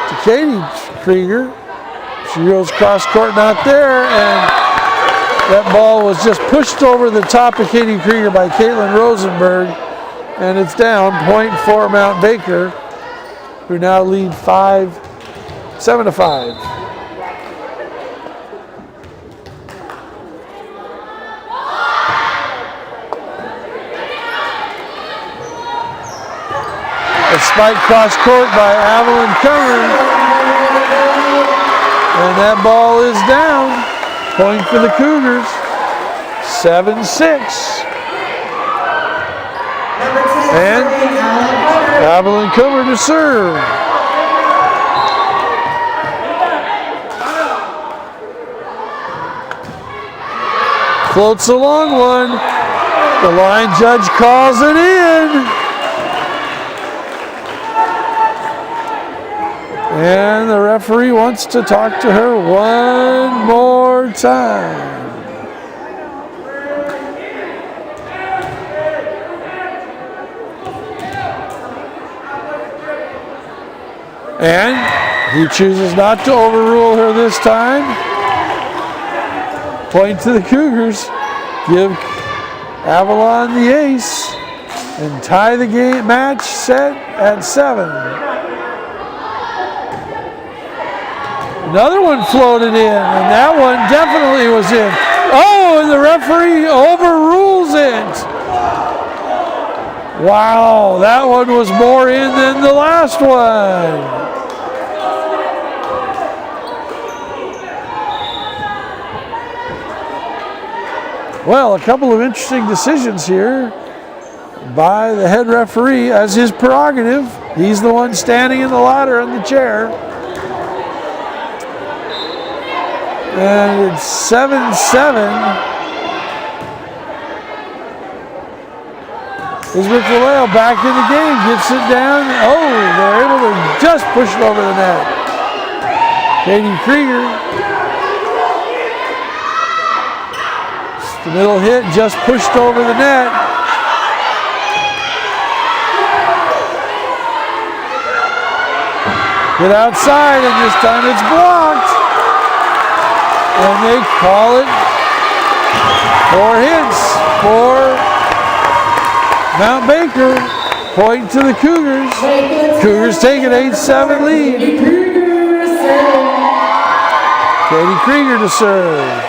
S1: to Katie Krieger. She goes cross court, not there, and that ball was just pushed over the top of Katie Krieger by Caitlin Rosenberg, and it's down, point for Mount Baker, who now lead 7-5. A spike cross court by Evelyn Comer. And that ball is down. Point for the Cougars. 7-6. And Evelyn Comer to serve. Floats a long one. The line judge calls it in. And the referee wants to talk to her one more time. And he chooses not to overrule her this time. Point to the Cougars. Give Avalon the ace and tie the game match set at 7. Another one floated in, and that one definitely was in. Oh, and the referee overrules it. Wow, that one was more in than the last one. Well, a couple of interesting decisions here by the head referee as his prerogative. He's the one standing in the ladder in the chair. And it's 7-7. Isabel Vallejo back in the game, gets it down. Oh, they're able to just push it over the net. Katie Krieger. The middle hit just pushed over the net. Get outside, and this time it's blocked. And they call it 4 hits for Mount Baker. Point to the Cougars. Cougars take an 8-7 lead. Katie Krieger to serve.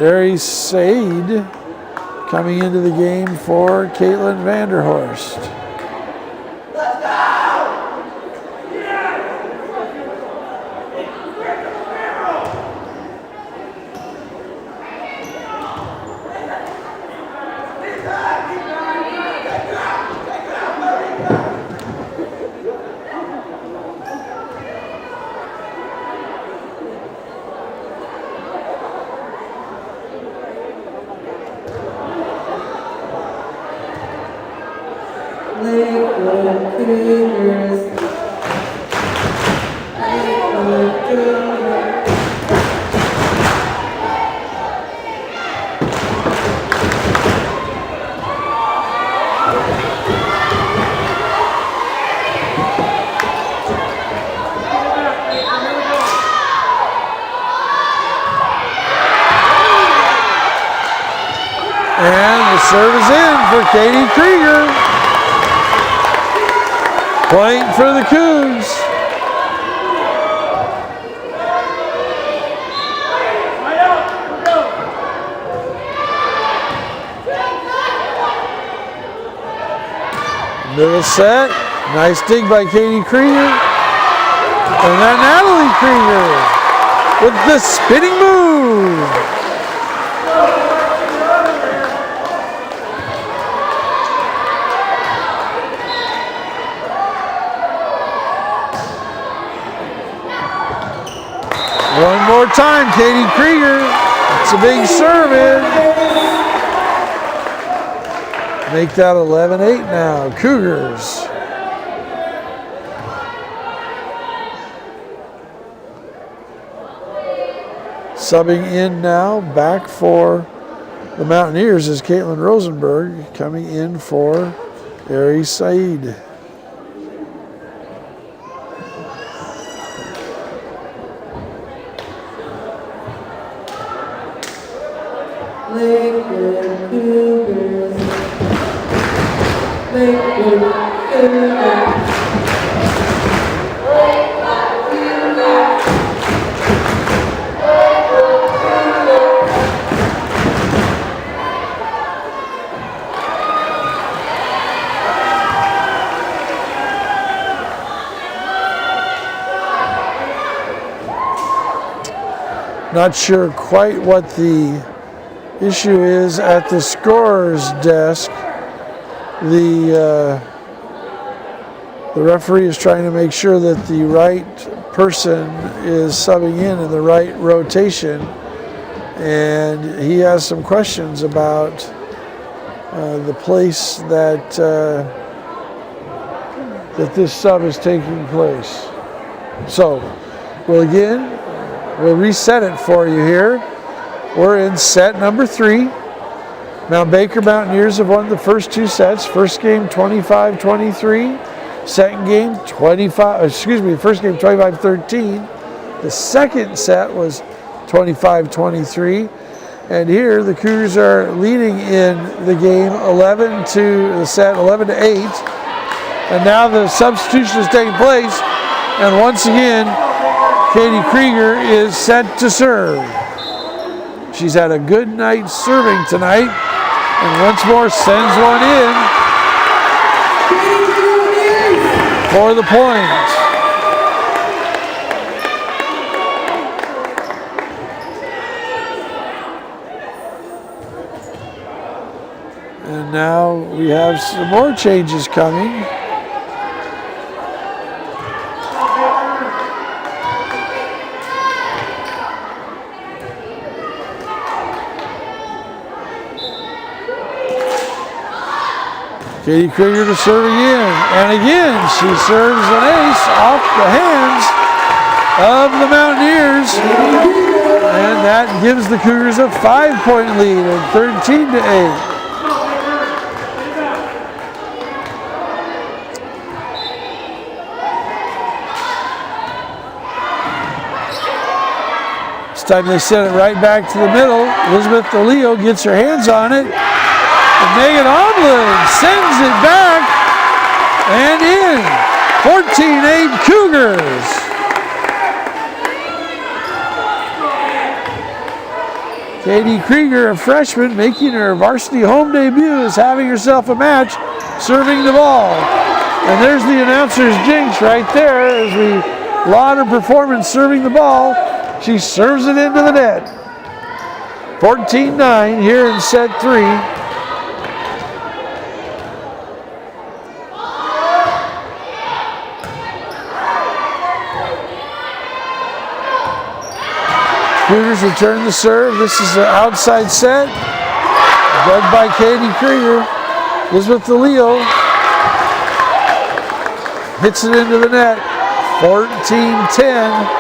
S1: Ari Said coming into the game for Caitlin Vanderhorst.
S2: Lakewood Cougars. Lakewood Cougars.
S1: And the serve is in for Katie Krieger. Point for the Cougs. Middle set. Nice dig by Katie Krieger. And then Natalie Krieger with the spinning move. One more time, Katie Krieger. It's a big serve in. Make that 11-8 now. Cougars. Subbing in now, back for the Mountaineers is Caitlin Rosenberg, coming in for Ari Said.
S2: Lakewood Cougars. Lakewood Cougars.
S1: Not sure quite what the issue is at the scorer's desk. The referee is trying to make sure that the right person is subbing in the right rotation, and he has some questions about the place that that this sub is taking place. So we'll reset it for you here. We're in set number 3. Mount Baker Mountaineers have won the first 2 sets. First game 25-23. Second game first game 25-13. The second set was 25-23. And here the Cougars are leading in the game 11-8. And now the substitution is taking place. And once again, Katie Krieger is set to serve. She's had a good night serving tonight, and once more sends one in for the point. And now we have some more changes coming. Katie Krieger to serve again, and again she serves an ace off the hands of the Mountaineers, and that gives the Cougars a 5-point lead at 13-8. This time they send it right back to the middle. Elizabeth DeLeo gets her hands on it. Megan Omlin sends it back and in. 14-8 Cougars. Katie Krieger, a freshman, making her varsity home debut, is having herself a match serving the ball. And there's the announcer's jinx right there as we laud her performance serving the ball. She serves it into the net. 14-9 here in set 3. Cougars return the serve. This is an outside set. Dug by Katie Krieger. Elizabeth DeLeo hits it into the net. 14-10.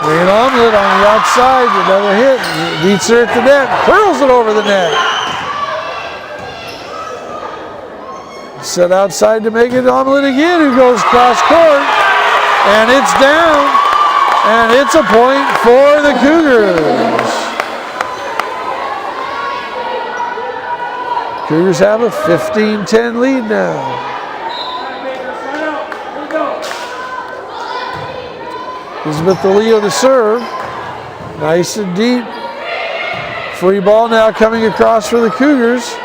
S1: Megan Omlin on the outside, another hit, beats her at the net, curls it over the net. Set outside to Megan Omlin again, who goes cross court, and it's down, and it's a point for the Cougars. Cougars have a 15-10 lead now. Elizabeth DeLeo to serve. Nice and deep. Free ball now coming across for the Cougars.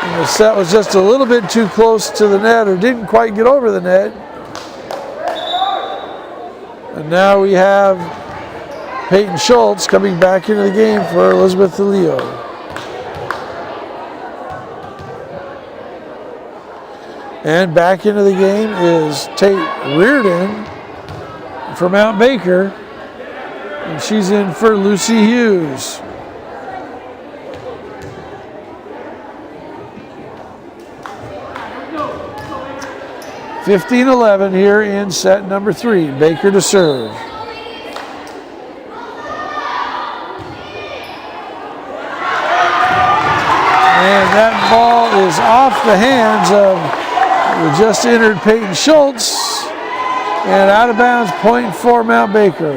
S1: And the set was just a little bit too close to the net, or didn't quite get over the net. And now we have Peyton Schultz coming back into the game for Elizabeth DeLeo. And back into the game is Tate Reardon for Mount Baker. And she's in for Lucy Hughes. (15-11) here in set number 3. Baker to serve. And that ball is off the hands of the just entered Peyton Schultz, and out of bounds, point for Mount Baker.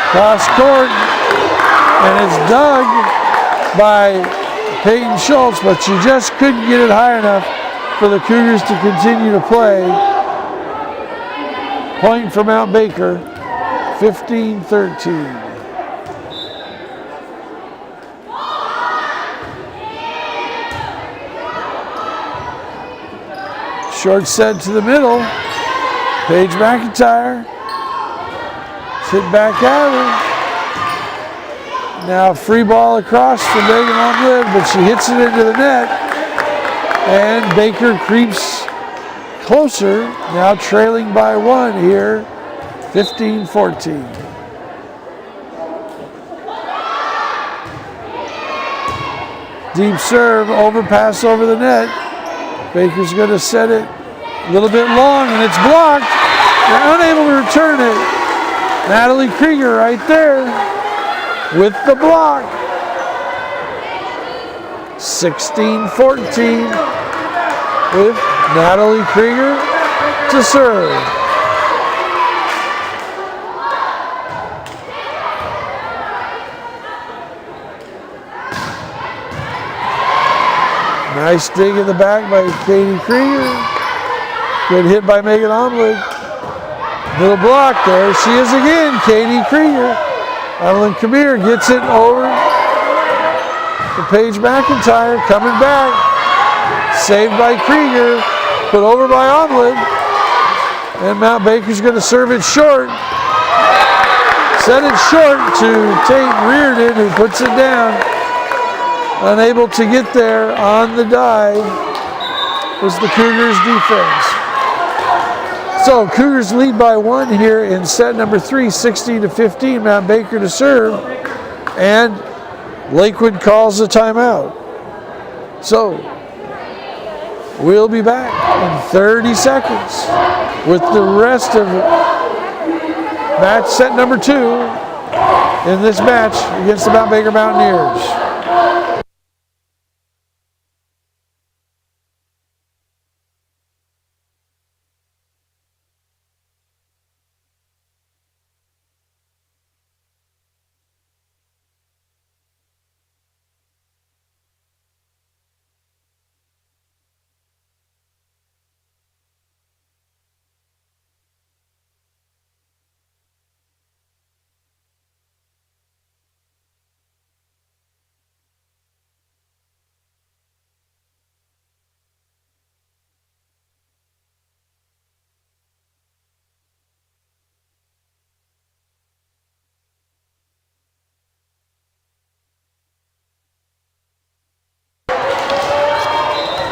S1: Cross court, and it's dug by Peyton Schultz, but she just couldn't get it high enough for the Cougars to continue to play. Point for Mount Baker, 15-13. Short set to the middle. Paige McIntyre. Hit back at her. Now free ball across for Megan Omlin, but she hits it into the net. And Baker creeps closer, now trailing by 1 here, 15-14. Deep serve, overpass over the net. Baker's going to set it a little bit long, and it's blocked. They're unable to return it. Natalie Krieger right there with the block. 16-14 with Natalie Krieger to serve. Nice dig in the back by Katie Krieger. Good hit by Megan Omlin. Little block there. She is again, Katie Krieger. Evelyn Kabir gets it over to Paige McIntyre, coming back. Saved by Krieger, put over by Omlin. And Mount Baker's going to serve it short. Set it short to Tate Reardon, who puts it down. Unable to get there on the dive was the Cougars defense. So Cougars lead by 1 here in set number 3, 16-15. Mount Baker to serve, and Lakewood calls a timeout. So we'll be back in 30 seconds with the rest of match set number 2 in this match against the Mount Baker Mountaineers.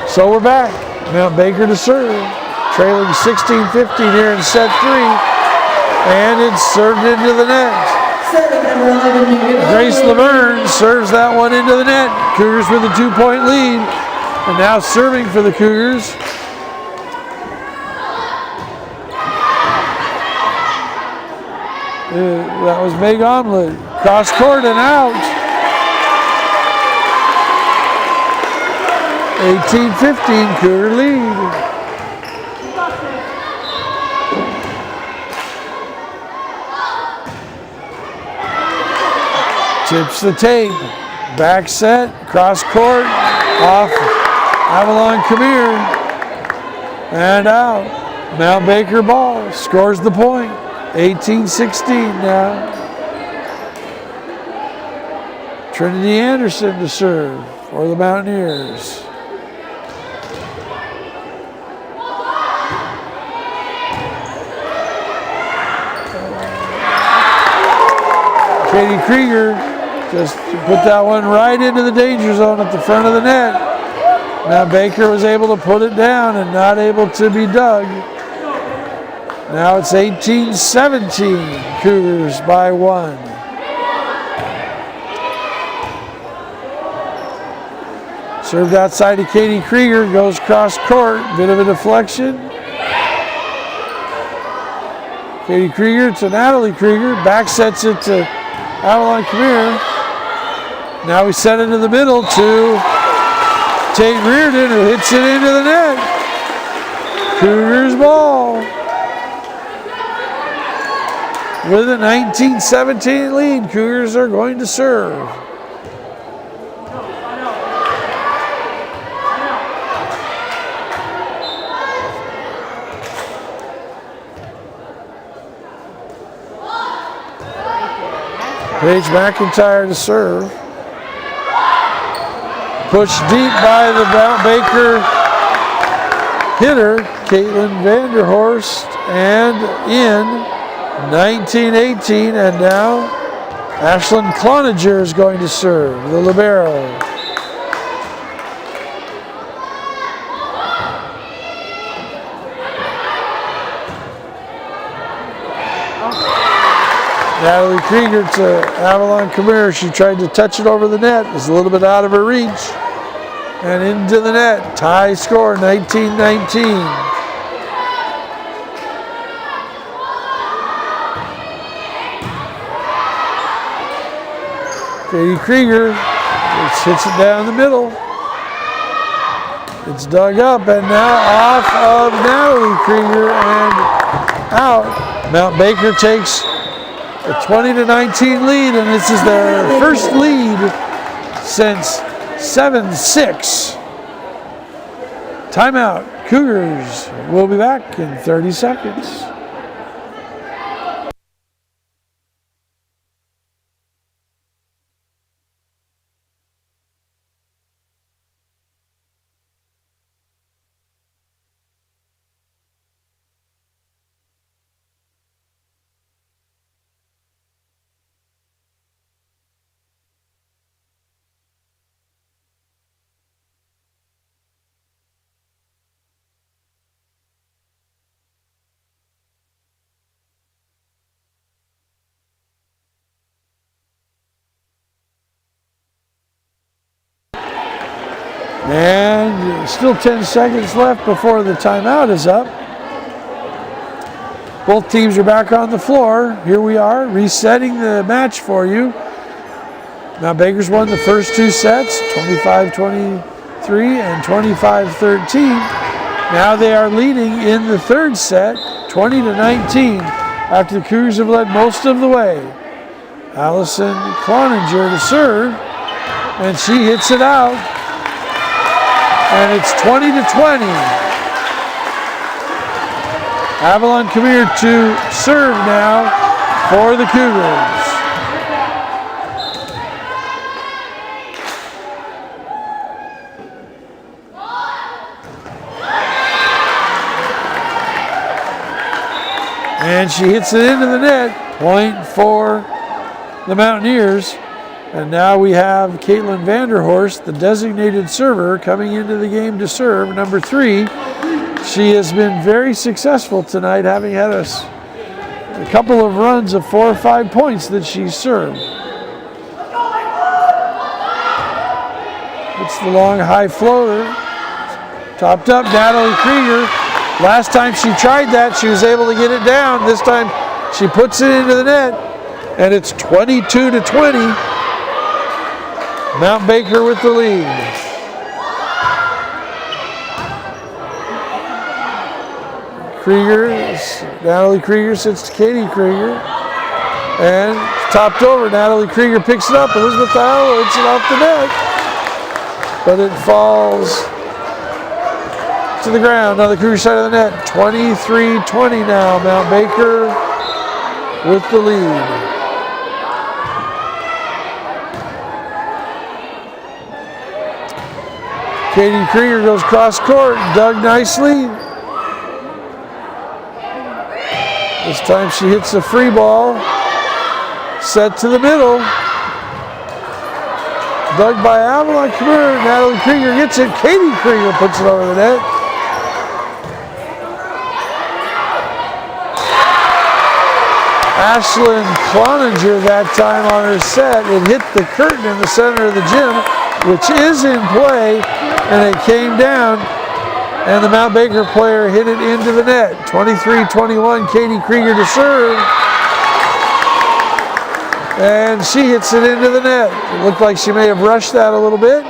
S1: So we're back. Mount Baker to serve, trailing 16-15 here in set 3, and it's served into the net. Grace Laverne serves that one into the net. Cougars with a 2-point lead, and now serving for the Cougars. That was Meg Omelet. Cross court and out. 18-15, Cougar lead. Tips the tape. Back set, cross court, off Avalon Khmer, and out. Mount Baker ball, scores the point. 18-16 now. Trinity Anderson to serve for the Mountaineers. Katie Krieger just put that one right into the danger zone at the front of the net. Now Baker was able to put it down and not able to be dug. Now it's 18-17, Cougars by 1. Served outside to Katie Krieger, goes cross court, bit of a deflection. Katie Krieger to Natalie Krieger, back sets it to Avalon Khmer. Now we set it in the middle to Tate Reardon, who hits it into the net. Cougars ball. With a 19-17 lead, Cougars are going to serve. Paige McIntyre to serve. Pushed deep by the Mount Baker hitter, Caitlin Vanderhorst, and in 19-18, and now Ashlyn Cloninger is going to serve, the libero. Natalie Krieger to Avalon Khmer. She tried to touch it over the net. It was a little bit out of her reach. And into the net. Tie score, 19-19. Katie Krieger just hits it down the middle. It's dug up and now off of Natalie Krieger and out. Mount Baker takes a 20-19 lead, and this is their first lead since 7-6. Timeout. Cougars will be back in 30 seconds. And still 10 seconds left before the timeout is up. Both teams are back on the floor. Here we are, resetting the match for you. Mount Baker's won the first two sets, 25-23 and 25-13. Now they are leading in the third set, 20-19, after the Cougars have led most of the way. Allison Cloninger to serve, and she hits it out. And it's 20-20. Avalon come here to serve now for the Cougars. And she hits it into the net. Point for the Mountaineers. And now we have Caitlin Vanderhorst, the designated server, coming into the game to serve, number 3. She has been very successful tonight, having had a couple of runs of 4 or 5 points that she served. It's the long high floater. Topped up, Natalie Krieger. Last time she tried that, she was able to get it down. This time she puts it into the net, and it's 22-20. Mount Baker with the lead. Natalie Krieger sits to Katie Krieger. And topped over, Natalie Krieger picks it up. Elizabeth Diallo hits it off the net. But it falls to the ground on the Cougar side of the net. 23-20 now. Mount Baker with the lead. Katie Krieger goes cross court, dug nicely. This time she hits a free ball, set to the middle. Dug by Avalon Khmer, Natalie Krieger gets it, Katie Krieger puts it over the net. Ashlyn Cloninger that time on her set. It hit the curtain in the center of the gym, which is in play. And it came down, and the Mount Baker player hit it into the net. 23-21, Katie Krieger to serve. And she hits it into the net. It looked like she may have rushed that a little bit.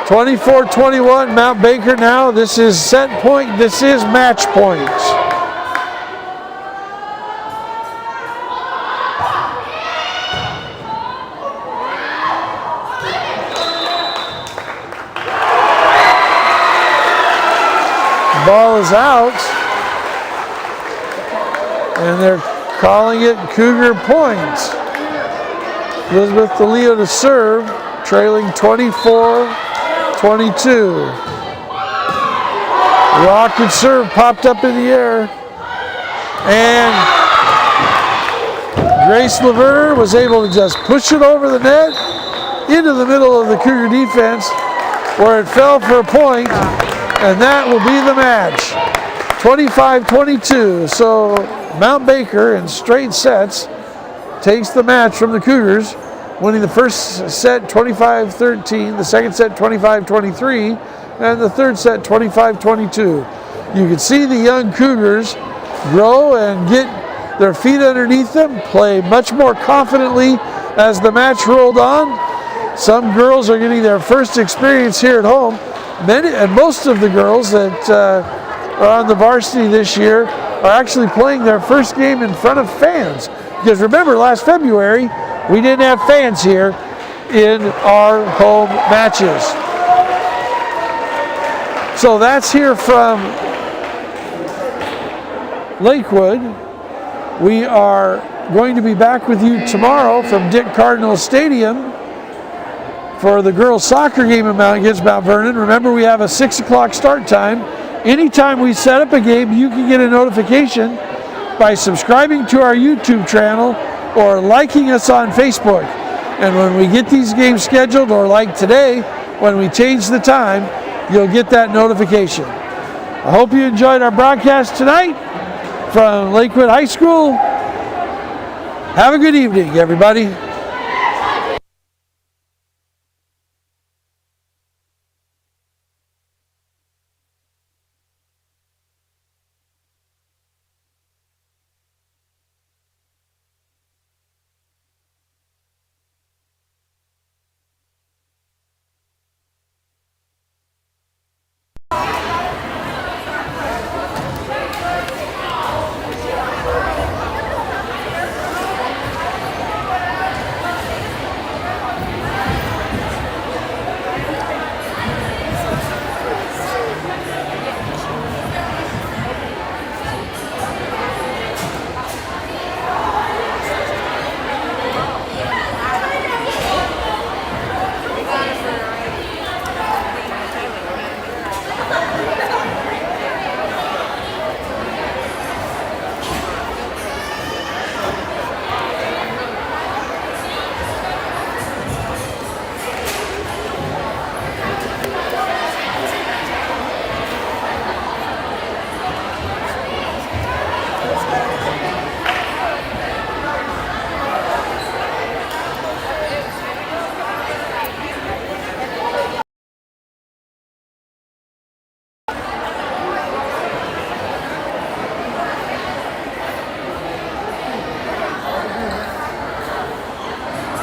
S1: 24-21, Mount Baker now. This is set point, this is match point. Ball is out, and they're calling it Cougar point. Elizabeth DeLeo to serve, trailing 24-22. Rocket serve popped up in the air, and Grace Laverne was able to just push it over the net into the middle of the Cougar defense, where it fell for a point. And that will be the match, 25-22. So Mount Baker in straight sets takes the match from the Cougars, winning the first set 25-13, the second set 25-23, and the third set 25-22. You can see the young Cougars grow and get their feet underneath them, play much more confidently as the match rolled on. Some girls are getting their first experience here at home. Many and most of the girls that are on the varsity this year are actually playing their first game in front of fans. Because remember, last February, we didn't have fans here in our home matches. So that's here from Lakewood. We are going to be back with you tomorrow from Dick Cardinal Stadium for the girls' soccer game against Mount Vernon. Remember, we have a 6 o'clock start time. Anytime we set up a game, you can get a notification by subscribing to our YouTube channel or liking us on Facebook. And when we get these games scheduled, or like today, when we change the time, you'll get that notification. I hope you enjoyed our broadcast tonight from Lakewood High School. Have a good evening, everybody.